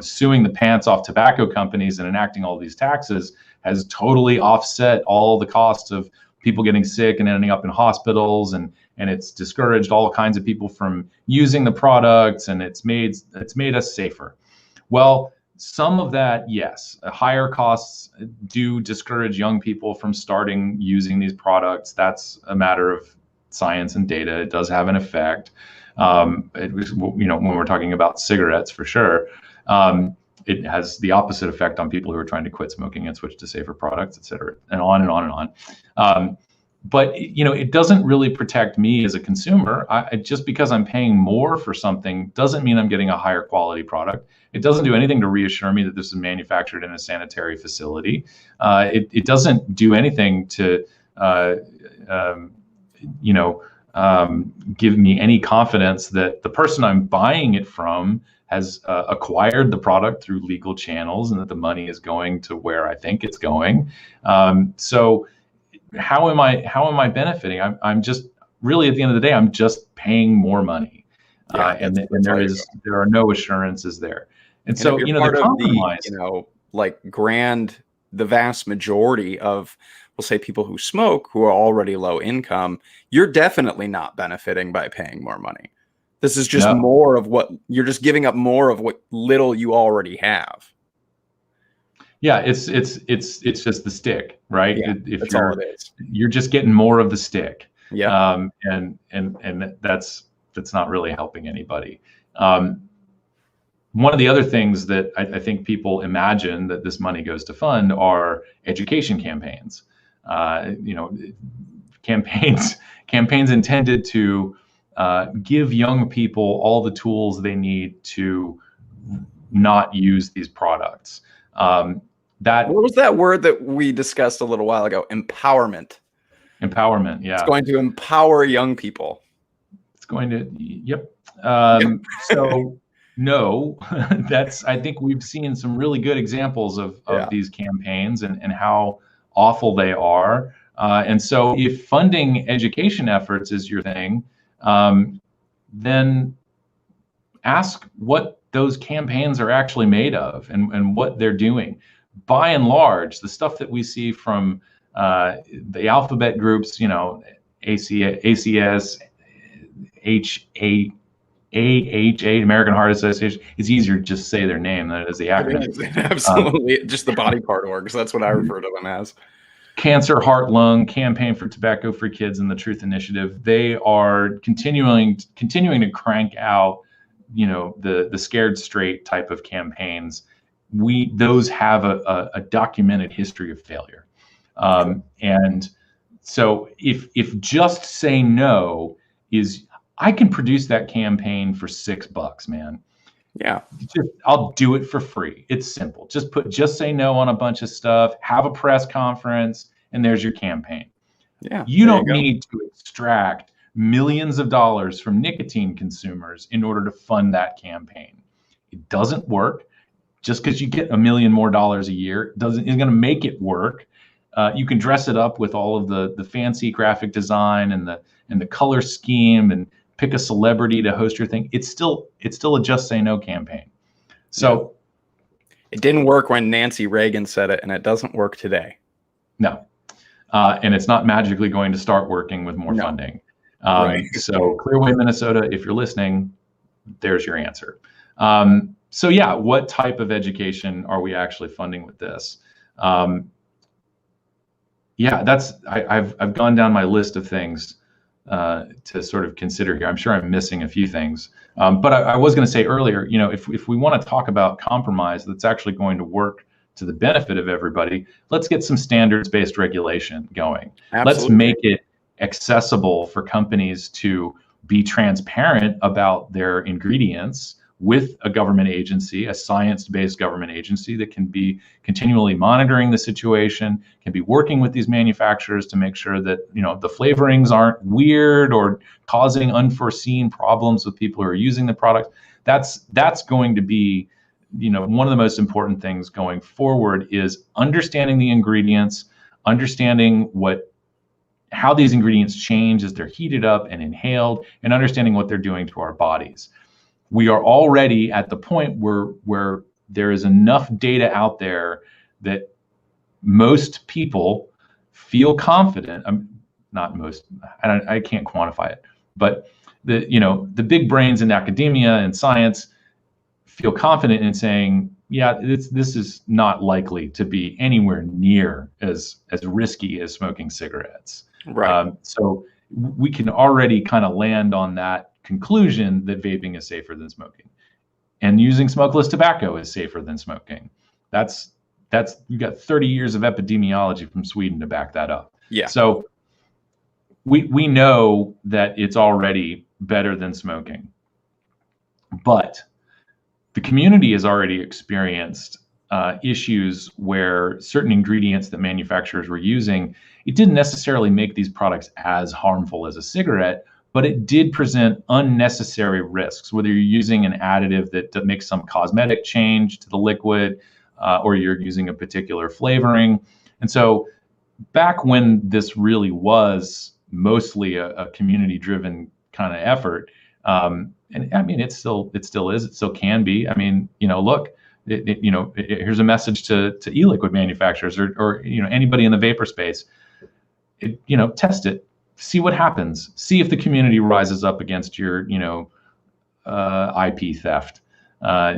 suing the pants off tobacco companies and enacting all these taxes has totally offset all the costs of people getting sick and ending up in hospitals, and it's discouraged all kinds of people from using the products, and it's made us safer. Well, some of that, yes, higher costs do discourage young people from starting using these products. That's a matter of science and data. It does have an effect. When we're talking about cigarettes, for sure. It has the opposite effect on people who are trying to quit smoking and switch to safer products, et cetera, and on and on and on. But it doesn't really protect me as a consumer. Just because I'm paying more for something doesn't mean I'm getting a higher quality product. It doesn't do anything to reassure me that this is manufactured in a sanitary facility. It doesn't do anything to give me any confidence that the person I'm buying it from has acquired the product through legal channels and that the money is going to where I think it's going. So how am I benefiting? I'm just really, at the end of the day, I'm just paying more money, and there are no assurances there. And so the compromise, the vast majority of, we'll say, people who smoke who are already low income, you're definitely not benefiting by paying more money. This is just more of what you're just giving up, more of what little you already have. Yeah, it's just the stick, right? Yeah, that's all it is. You're just getting more of the stick. Yeah. And that's not really helping anybody. One of the other things that I think people imagine that this money goes to fund are education campaigns. Campaigns intended to give young people all the tools they need to not use these products. What was that word that we discussed a little while ago? Empowerment. Empowerment, yeah. It's going to empower young people. It's going to, yep. So no, I think we've seen some really good examples of these campaigns and how awful they are. And so if funding education efforts is your thing, then ask what those campaigns are actually made of and what they're doing. By and large, the stuff that we see from the alphabet groups, ACS, AHA, American Heart Association, it's easier to just say their name than it is the acronym. Absolutely. Just the body part orgs. That's what I refer to them as. Cancer, Heart, Lung, Campaign for Tobacco Free Kids, and the Truth Initiative. They are continuing to crank out the scared straight type of campaigns, those have a documented history of failure. And so if just say no is, I can produce that campaign for $6, man. Yeah. I'll do it for free. It's simple. Just say no on a bunch of stuff, have a press conference, and there's your campaign. Yeah. You don't need to extract millions of dollars from nicotine consumers in order to fund that campaign. It doesn't work. Just because you get $1 million more a year isn't going to make it work. You can dress it up with all of the fancy graphic design and the color scheme and pick a celebrity to host your thing. It's still a just say no campaign. So it didn't work when Nancy Reagan said it, and it doesn't work today. No. And it's not magically going to start working with more funding. Right. So Clearway, Minnesota, if you're listening, there's your answer. So yeah, what type of education are we actually funding with this? I've gone down my list of things to sort of consider here. I'm sure I'm missing a few things, but I was going to say earlier, if we want to talk about compromise that's actually going to work to the benefit of everybody, let's get some standards-based regulation going. Absolutely. Let's make it accessible for companies to be transparent about their ingredients with a government agency, a science-based government agency that can be continually monitoring the situation, can be working with these manufacturers to make sure that the flavorings aren't weird or causing unforeseen problems with people who are using the product. That's going to be one of the most important things going forward, is understanding the ingredients, understanding how these ingredients change as they're heated up and inhaled, and understanding what they're doing to our bodies. We are already at the point where there is enough data out there that most people feel confident. Not most, I can't quantify it, but the big brains in academia and science feel confident in saying, yeah, this is not likely to be anywhere near as risky as smoking cigarettes. Right. So we can already kind of land on that conclusion that vaping is safer than smoking, and using smokeless tobacco is safer than smoking. That's you got 30 years of epidemiology from Sweden to back that up. Yeah. So we know that it's already better than smoking, but the community has already experienced issues where certain ingredients that manufacturers were using, it didn't necessarily make these products as harmful as a cigarette, but it did present unnecessary risks, whether you're using an additive that makes some cosmetic change to the liquid, or you're using a particular flavoring. And so back when this really was mostly a community-driven kind of effort, and I mean, it still is, it still can be. I mean, look, here's a message to e-liquid manufacturers or anybody in the vapor space. Test it, see what happens, see if the community rises up against your IP theft.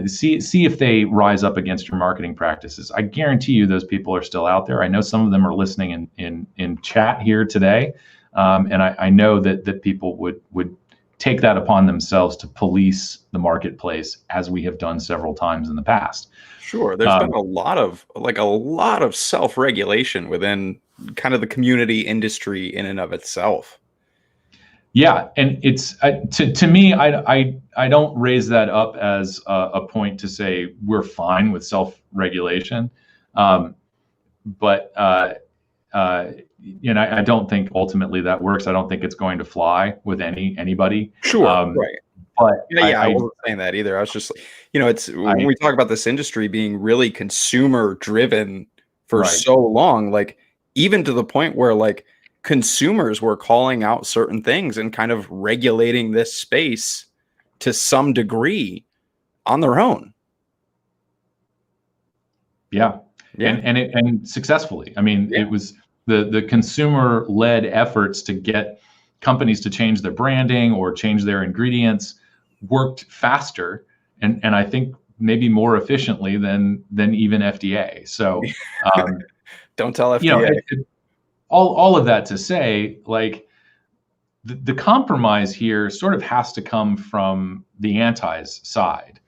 See if they rise up against your marketing practices. I guarantee you those people are still out there. I know some of them are listening in chat here today, and I know that people would take that upon themselves to police the marketplace, as we have done several times in the past. Sure, there's been a lot of self-regulation within kind of the community industry in and of itself. Yeah, and it's to me, I don't raise that up as a point to say we're fine with self-regulation, but I don't think ultimately that works. I don't think it's going to fly with anybody. Sure, right. But I wasn't saying that either. I was just, it's when we talk about this industry being really consumer-driven for so long, like even to the point where like consumers were calling out certain things and kind of regulating this space to some degree on their own. Yeah. And successfully. I mean, it was the consumer-led efforts to get companies to change their branding or change their ingredients worked faster and I think maybe more efficiently than even FDA. So don't tell FDA. All of that to say, like, the compromise here sort of has to come from the antis side.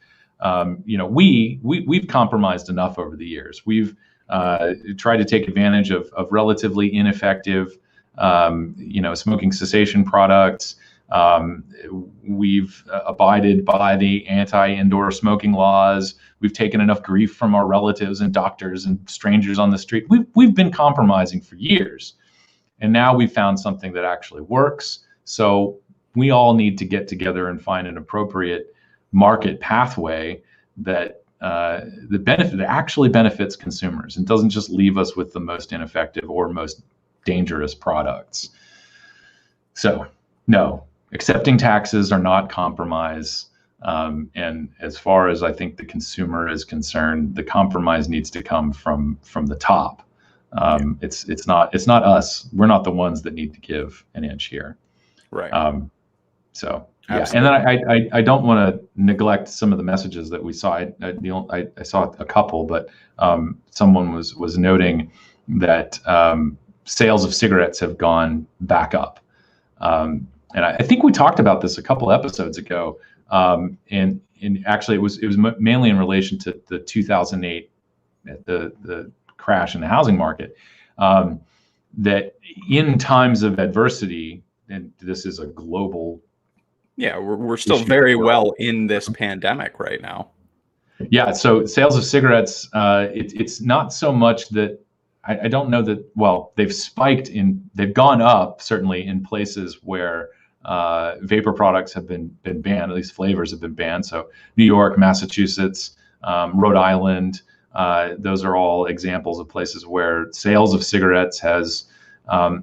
We've compromised enough over the years. We've tried to take advantage of relatively ineffective, smoking cessation products. We've abided by the anti-indoor smoking laws. We've taken enough grief from our relatives and doctors and strangers on the street. We've been compromising for years, and now we've found something that actually works. So we all need to get together and find an appropriate market pathway that that actually benefits consumers and doesn't just leave us with the most ineffective or most dangerous products. So no, accepting taxes are not compromise. And as far as I think the consumer is concerned, the compromise needs to come from the top. It's not us. We're not the ones that need to give an inch here. Right. So yeah, absolutely. And then I don't want to neglect some of the messages that we saw. I saw a couple, but someone was noting that sales of cigarettes have gone back up. And I think we talked about this a couple episodes ago. And actually, it was mainly in relation to the 2008 the crash in the housing market. That in times of adversity, and this is a global. Yeah, we're still very well in this pandemic right now. Yeah, so sales of cigarettes, it's not so much that I don't know that. Well, they've gone up certainly in places where vapor products have been banned. At least flavors have been banned. So New York, Massachusetts, Rhode Island, those are all examples of places where sales of cigarettes has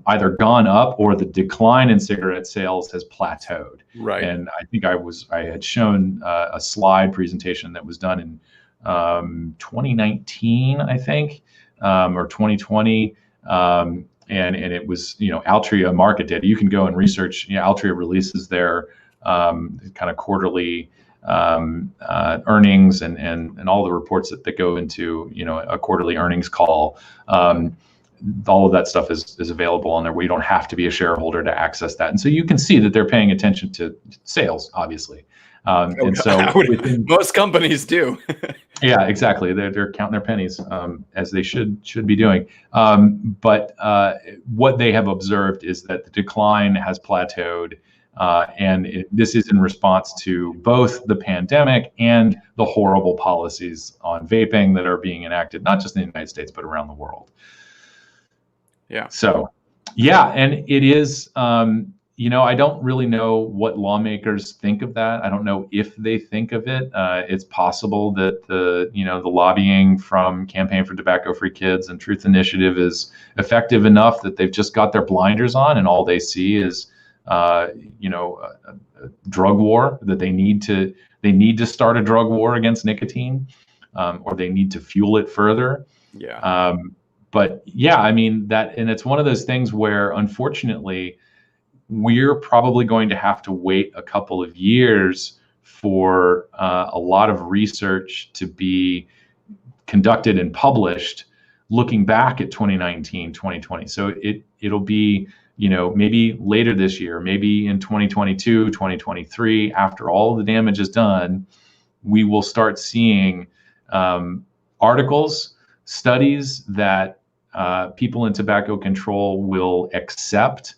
either gone up or the decline in cigarette sales has plateaued. Right. And I think I had shown a slide presentation that was done in 2019, I think, or 2020. And it was, Altria market data. You can go and research, Altria releases their kind of quarterly earnings and all the reports that go into, a quarterly earnings call. All of that stuff is available on there where you don't have to be a shareholder to access that. And so you can see that they're paying attention to sales, obviously. And so most companies do. Yeah, exactly. They're counting their pennies, as they should be doing. But what they have observed is that the decline has plateaued. And this is in response to both the pandemic and the horrible policies on vaping that are being enacted, not just in the United States, but around the world. Yeah. So, yeah, and it is, I don't really know what lawmakers think of that. I don't know if they think of it. It's possible that the lobbying from Campaign for Tobacco-Free Kids and Truth Initiative is effective enough that they've just got their blinders on and all they see is, a drug war, that they need to start a drug war against nicotine, or they need to fuel it further. Yeah. But yeah, I mean and it's one of those things where unfortunately we're probably going to have to wait a couple of years for a lot of research to be conducted and published looking back at 2019, 2020. So it'll be, maybe later this year, maybe in 2022, 2023, after all the damage is done, we will start seeing articles, studies that people in tobacco control will accept.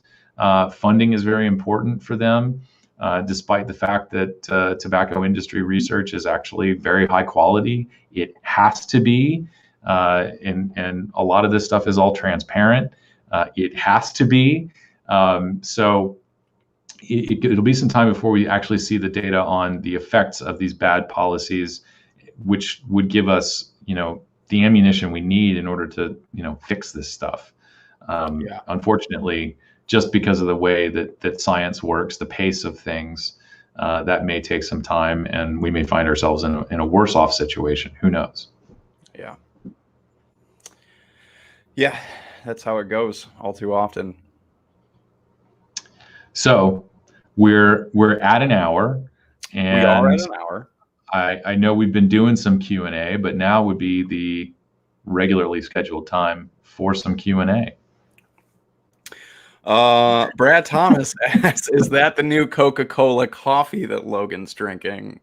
Funding is very important for them, despite the fact that tobacco industry research is actually very high quality. It has to be, and a lot of this stuff is all transparent. It has to be. So it'll be some time before we actually see the data on the effects of these bad policies, which would give us, the ammunition we need in order to, fix this stuff. Unfortunately, just because of the way that science works, the pace of things, that may take some time, and we may find ourselves in a worse off situation. Who knows? Yeah. Yeah, that's how it goes all too often. So we're at an hour, and we are at an hour. I know we've been doing some Q&A, but now would be the regularly scheduled time for some Q&A. Brad Thomas asks, is that the new Coca-Cola coffee that Logan's drinking?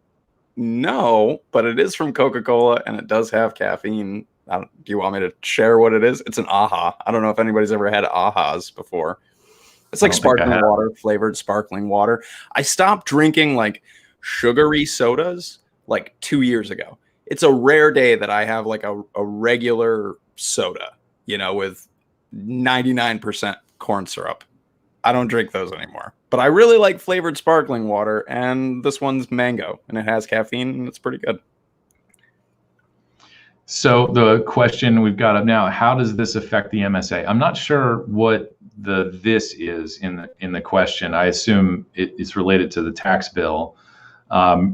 No, but it is from Coca-Cola and it does have caffeine. Do you want me to share what it is? It's an AHA. I don't know if anybody's ever had AHAs before. It's like sparkling water, flavored sparkling water. I stopped drinking like sugary sodas like 2 years ago. It's a rare day that I have like a regular soda, you know, with 99% corn syrup. I don't drink those anymore, but I really like flavored sparkling water, and this one's mango, and it has caffeine, and it's pretty good. So the question we've got up now: how does this affect the MSA? I'm not sure what this is in the question. I assume it's related to the tax bill.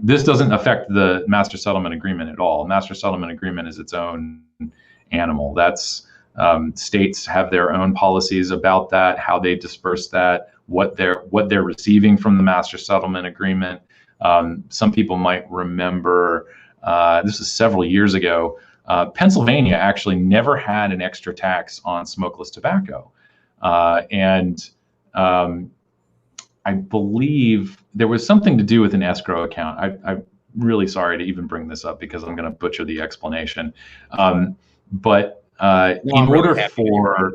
This doesn't affect the master settlement agreement at all. Master settlement agreement is its own animal. That's states have their own policies about that, how they disperse that, what they're receiving from the master settlement agreement. Some people might remember this was several years ago. Pennsylvania actually never had an extra tax on smokeless tobacco, and I believe there was something to do with an escrow account. I'm really sorry to even bring this up because I'm going to butcher the explanation, but. In order for,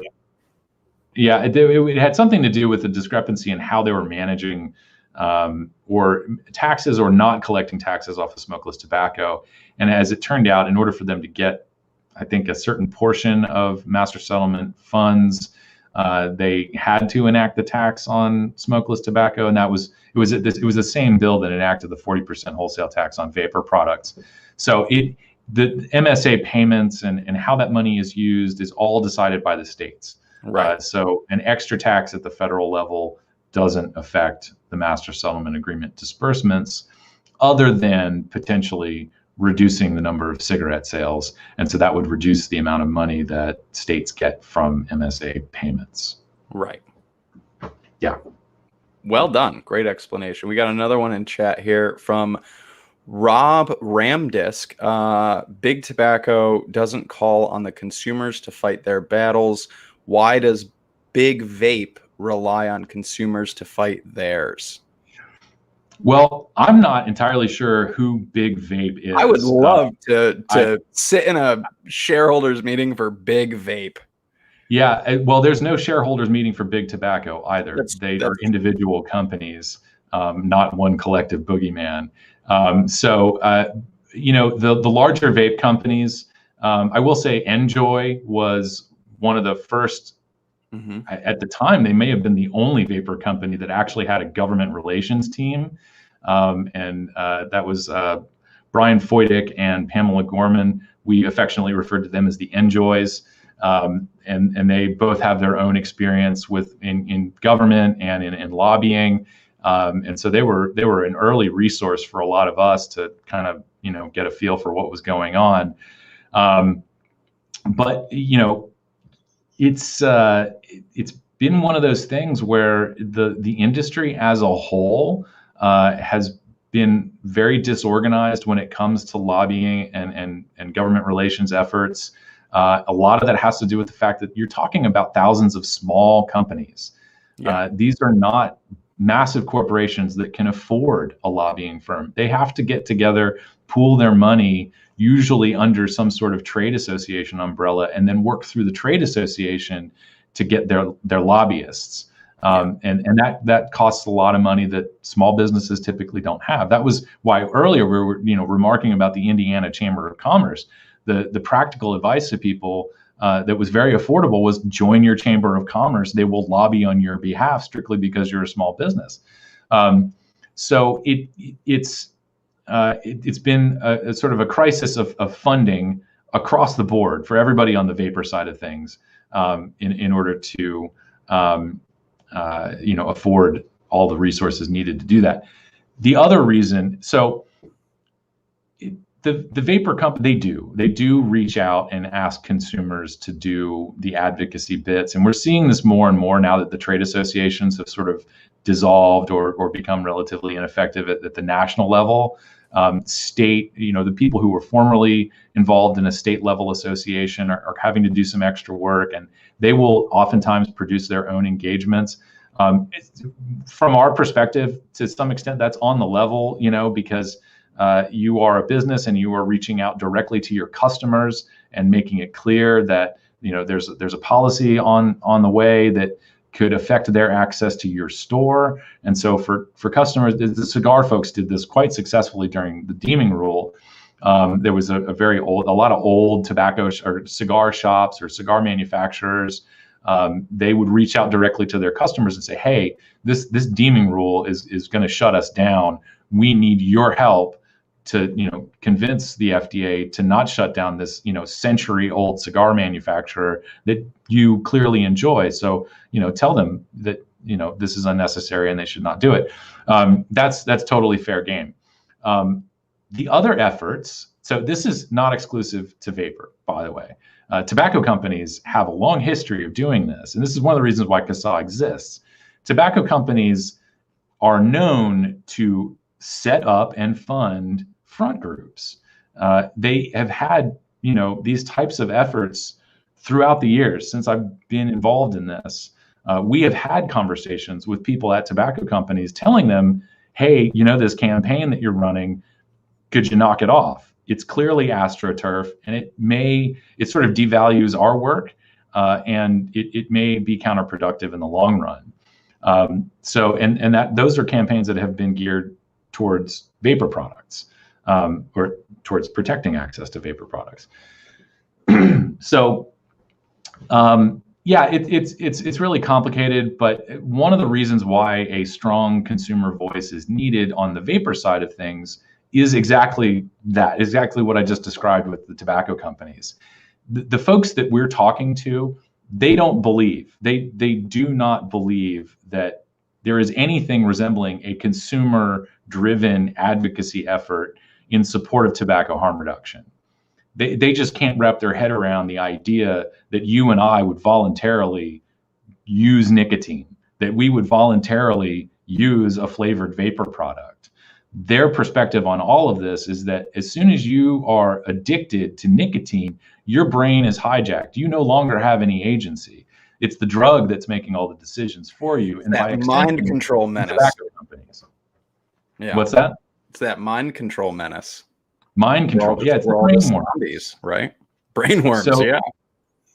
yeah, it had something to do with the discrepancy in how they were managing or taxes or not collecting taxes off of smokeless tobacco. And as it turned out, in order for them to get, I think, a certain portion of master settlement funds, they had to enact the tax on smokeless tobacco, and it was the same bill that enacted the 40% wholesale tax on vapor products. So the MSA payments and how that money is used is all decided by the states. Right. So an extra tax at the federal level doesn't affect the master settlement agreement disbursements, other than potentially reducing the number of cigarette sales. And so that would reduce the amount of money that states get from MSA payments. Right. Yeah. Well done. Great explanation. We got another one in chat here from Rob Ramdisk. Big Tobacco doesn't call on the consumers to fight their battles. Why does Big Vape rely on consumers to fight theirs? Well, I'm not entirely sure who Big Vape is. I would love to sit in a shareholders meeting for Big Vape. Yeah, well, there's no shareholders meeting for Big Tobacco either. They are individual companies, not one collective boogeyman. You know, the larger vape companies, I will say Enjoy was one of the first. At the time, they may have been the only vapor company that actually had a government relations team. That was Brian Foydick and Pamela Gorman. We affectionately referred to them as the Enjoys. And they both have their own experience in government and in lobbying. And so they were an early resource for a lot of us to kind of, you know, get a feel for what was going on. But, you know, it's been one of those things where the industry as a whole has been very disorganized when it comes to lobbying and government relations efforts. A lot of that has to do with the fact that you're talking about thousands of small companies. Yeah. These are not massive corporations that can afford a lobbying firm. They have to get together, pool their money, usually under some sort of trade association umbrella, and then work through the trade association to get their lobbyists. And that costs a lot of money that small businesses typically don't have. That was why earlier we were, you know, remarking about the Indiana Chamber of Commerce. The practical advice to people that was very affordable was join your Chamber of Commerce. They will lobby on your behalf strictly because you're a small business. So it's been a sort of a crisis of funding across the board for everybody on the vapor side of things in order to you know, afford all the resources needed to do that. The other reason, so the vapor company, they do reach out and ask consumers to do the advocacy bits, and we're seeing this more and more now that the trade associations have sort of dissolved or become relatively ineffective at the national level. state, the people who were formerly involved in a state level association are having to do some extra work, and they will oftentimes produce their own engagements. From our perspective, to some extent, that's on the level, because you are a business and you are reaching out directly to your customers and making it clear that there's a policy on the way that could affect their access to your store. And so for customers, the cigar folks did this quite successfully during the deeming rule. There was a lot of old tobacco or cigar shops or cigar manufacturers. They would reach out directly to their customers and say, hey, this deeming rule is going to shut us down. We need your help to convince the FDA to not shut down this century-old cigar manufacturer that you clearly enjoy. So tell them that this is unnecessary and they should not do it. That's totally fair game. The other efforts. So this is not exclusive to vapor, by the way. Tobacco companies have a long history of doing this, and this is one of the reasons why CASAA exists. Tobacco companies are known to set up and fund front groups. They have had, these types of efforts throughout the years since I've been involved in this. We have had conversations with people at tobacco companies telling them, hey, this campaign that you're running, could you knock it off? It's clearly AstroTurf, and it sort of devalues our work, and it may be counterproductive in the long run. Those are campaigns that have been geared towards vapor products, or towards protecting access to vapor products. So, it's really complicated, but one of the reasons why a strong consumer voice is needed on the vapor side of things is exactly what I just described with the tobacco companies. The folks that we're talking to, they don't believe, they do not believe that there is anything resembling a consumer-driven advocacy effort in support of tobacco harm reduction. They just can't wrap their head around the idea that you and I would voluntarily use nicotine, that we would voluntarily use a flavored vapor product. Their perspective on all of this is that as soon as you are addicted to nicotine, your brain is hijacked. You no longer have any agency. It's the drug that's making all the decisions for you. And that mind control menace. Companies. Yeah. What's that? It's that mind control menace. Mind control. Yeah, it's the brainworm. Zombies, right? Brainworms, so, yeah.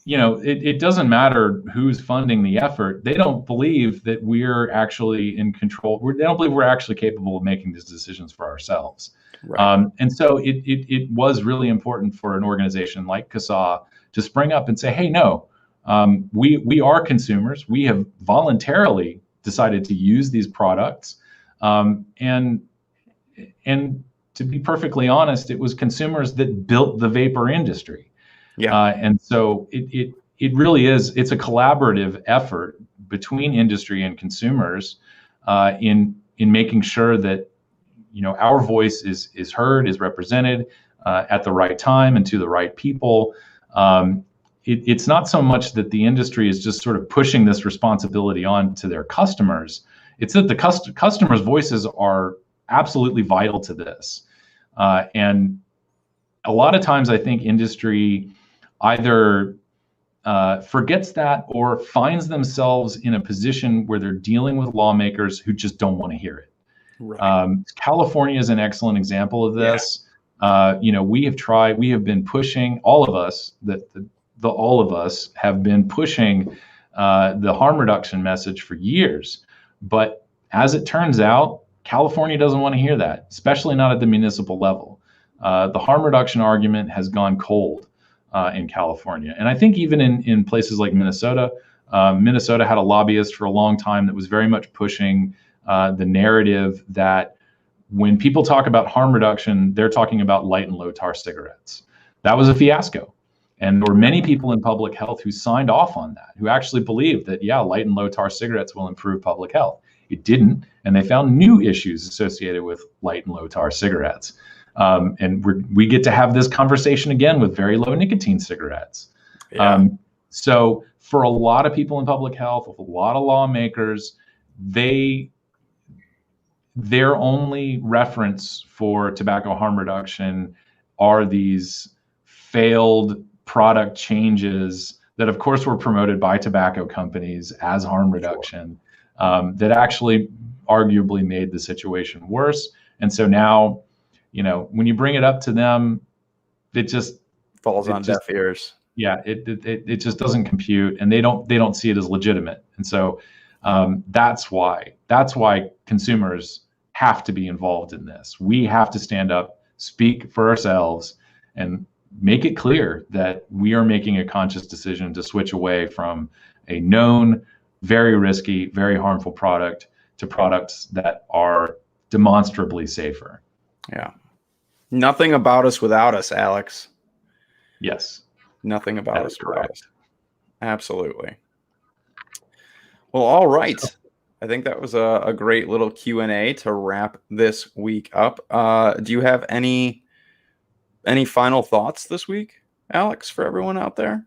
It doesn't matter who's funding the effort. They don't believe that we're actually in control. They don't believe we're actually capable of making these decisions for ourselves. Right. And so it was really important for an organization like CASAA to spring up and say, hey, no, we are consumers. We have voluntarily decided to use these products. And to be perfectly honest, it was consumers that built the vapor industry. Yeah. And so it really is, it's a collaborative effort between industry and consumers in making sure that, our voice is heard, is represented at the right time and to the right people. It's not so much that the industry is just sort of pushing this responsibility on to their customers. It's that the customers' voices are absolutely vital to this. And a lot of times I think industry either forgets that or finds themselves in a position where they're dealing with lawmakers who just don't want to hear it. Right. California is an excellent example of this. Yeah. We have been pushing, all of us have been pushing the harm reduction message for years. But as it turns out, California doesn't want to hear that, especially not at the municipal level. The harm reduction argument has gone cold in California. And I think even in places like Minnesota, Minnesota had a lobbyist for a long time that was very much pushing the narrative that when people talk about harm reduction, they're talking about light and low tar cigarettes. That was a fiasco. And there were many people in public health who signed off on that, who actually believed that, yeah, light and low tar cigarettes will improve public health. It didn't. And they found new issues associated with light and low tar cigarettes. And we get to have this conversation again with very low nicotine cigarettes. Yeah. So for a lot of people in public health, with a lot of lawmakers, they their only reference for tobacco harm reduction are these failed product changes that, of course, were promoted by tobacco companies as harm reduction, that actually arguably made the situation worse. And so now, when you bring it up to them, it just falls on deaf ears. Yeah, it just doesn't compute, and they don't see it as legitimate. And so that's why consumers have to be involved in this. We have to stand up, speak for ourselves, and make it clear that we are making a conscious decision to switch away from a known, very risky, very harmful product to products that are demonstrably safer. Yeah. Nothing about us without us, Alex. Yes. Nothing about us without us. Absolutely. Well, all right. I think that was a great little Q&A to wrap this week up. Do you have any final thoughts this week, Alex, for everyone out there?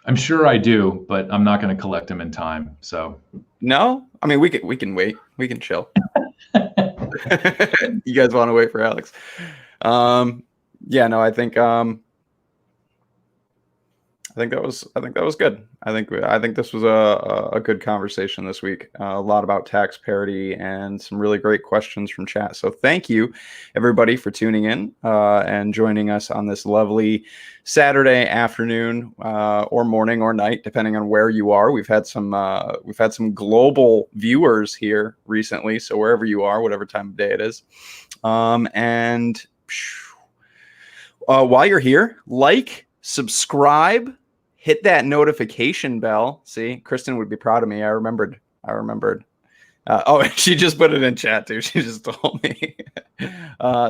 I'm sure I do, but I'm not going to collect them in time. So no, I mean we can wait. We can chill. You guys want to wait for Alex? Yeah, no, I think that was good. I think this was a good conversation this week. A lot about tax parity and some really great questions from chat. So thank you, everybody, for tuning in and joining us on this lovely Saturday afternoon or morning or night, depending on where you are. We've had some global viewers here recently. So wherever you are, whatever time of day it is, and while you're here, like, subscribe. Hit that notification bell. See, Kristen would be proud of me. I remembered. Oh, she just put it in chat too. She just told me.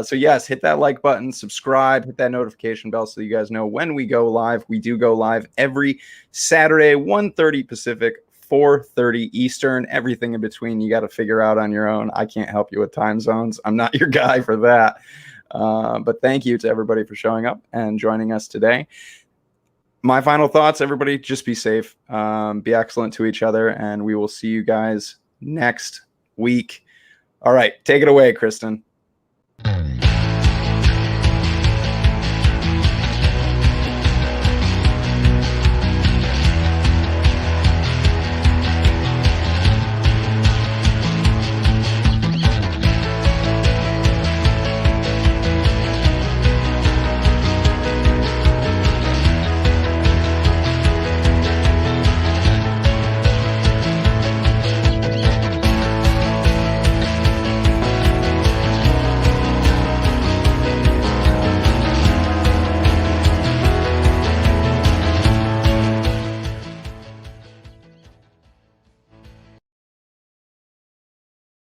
So yes, hit that like button, subscribe, hit that notification bell so you guys know when we go live. We do go live every Saturday, 1:30 Pacific, 4:30 Eastern. Everything in between you got to figure out on your own. I can't help you with time zones. I'm not your guy for that. But thank you to everybody for showing up and joining us today. My final thoughts, everybody, just be safe, be excellent to each other, and we will see you guys next week. All right, take it away, Kristen.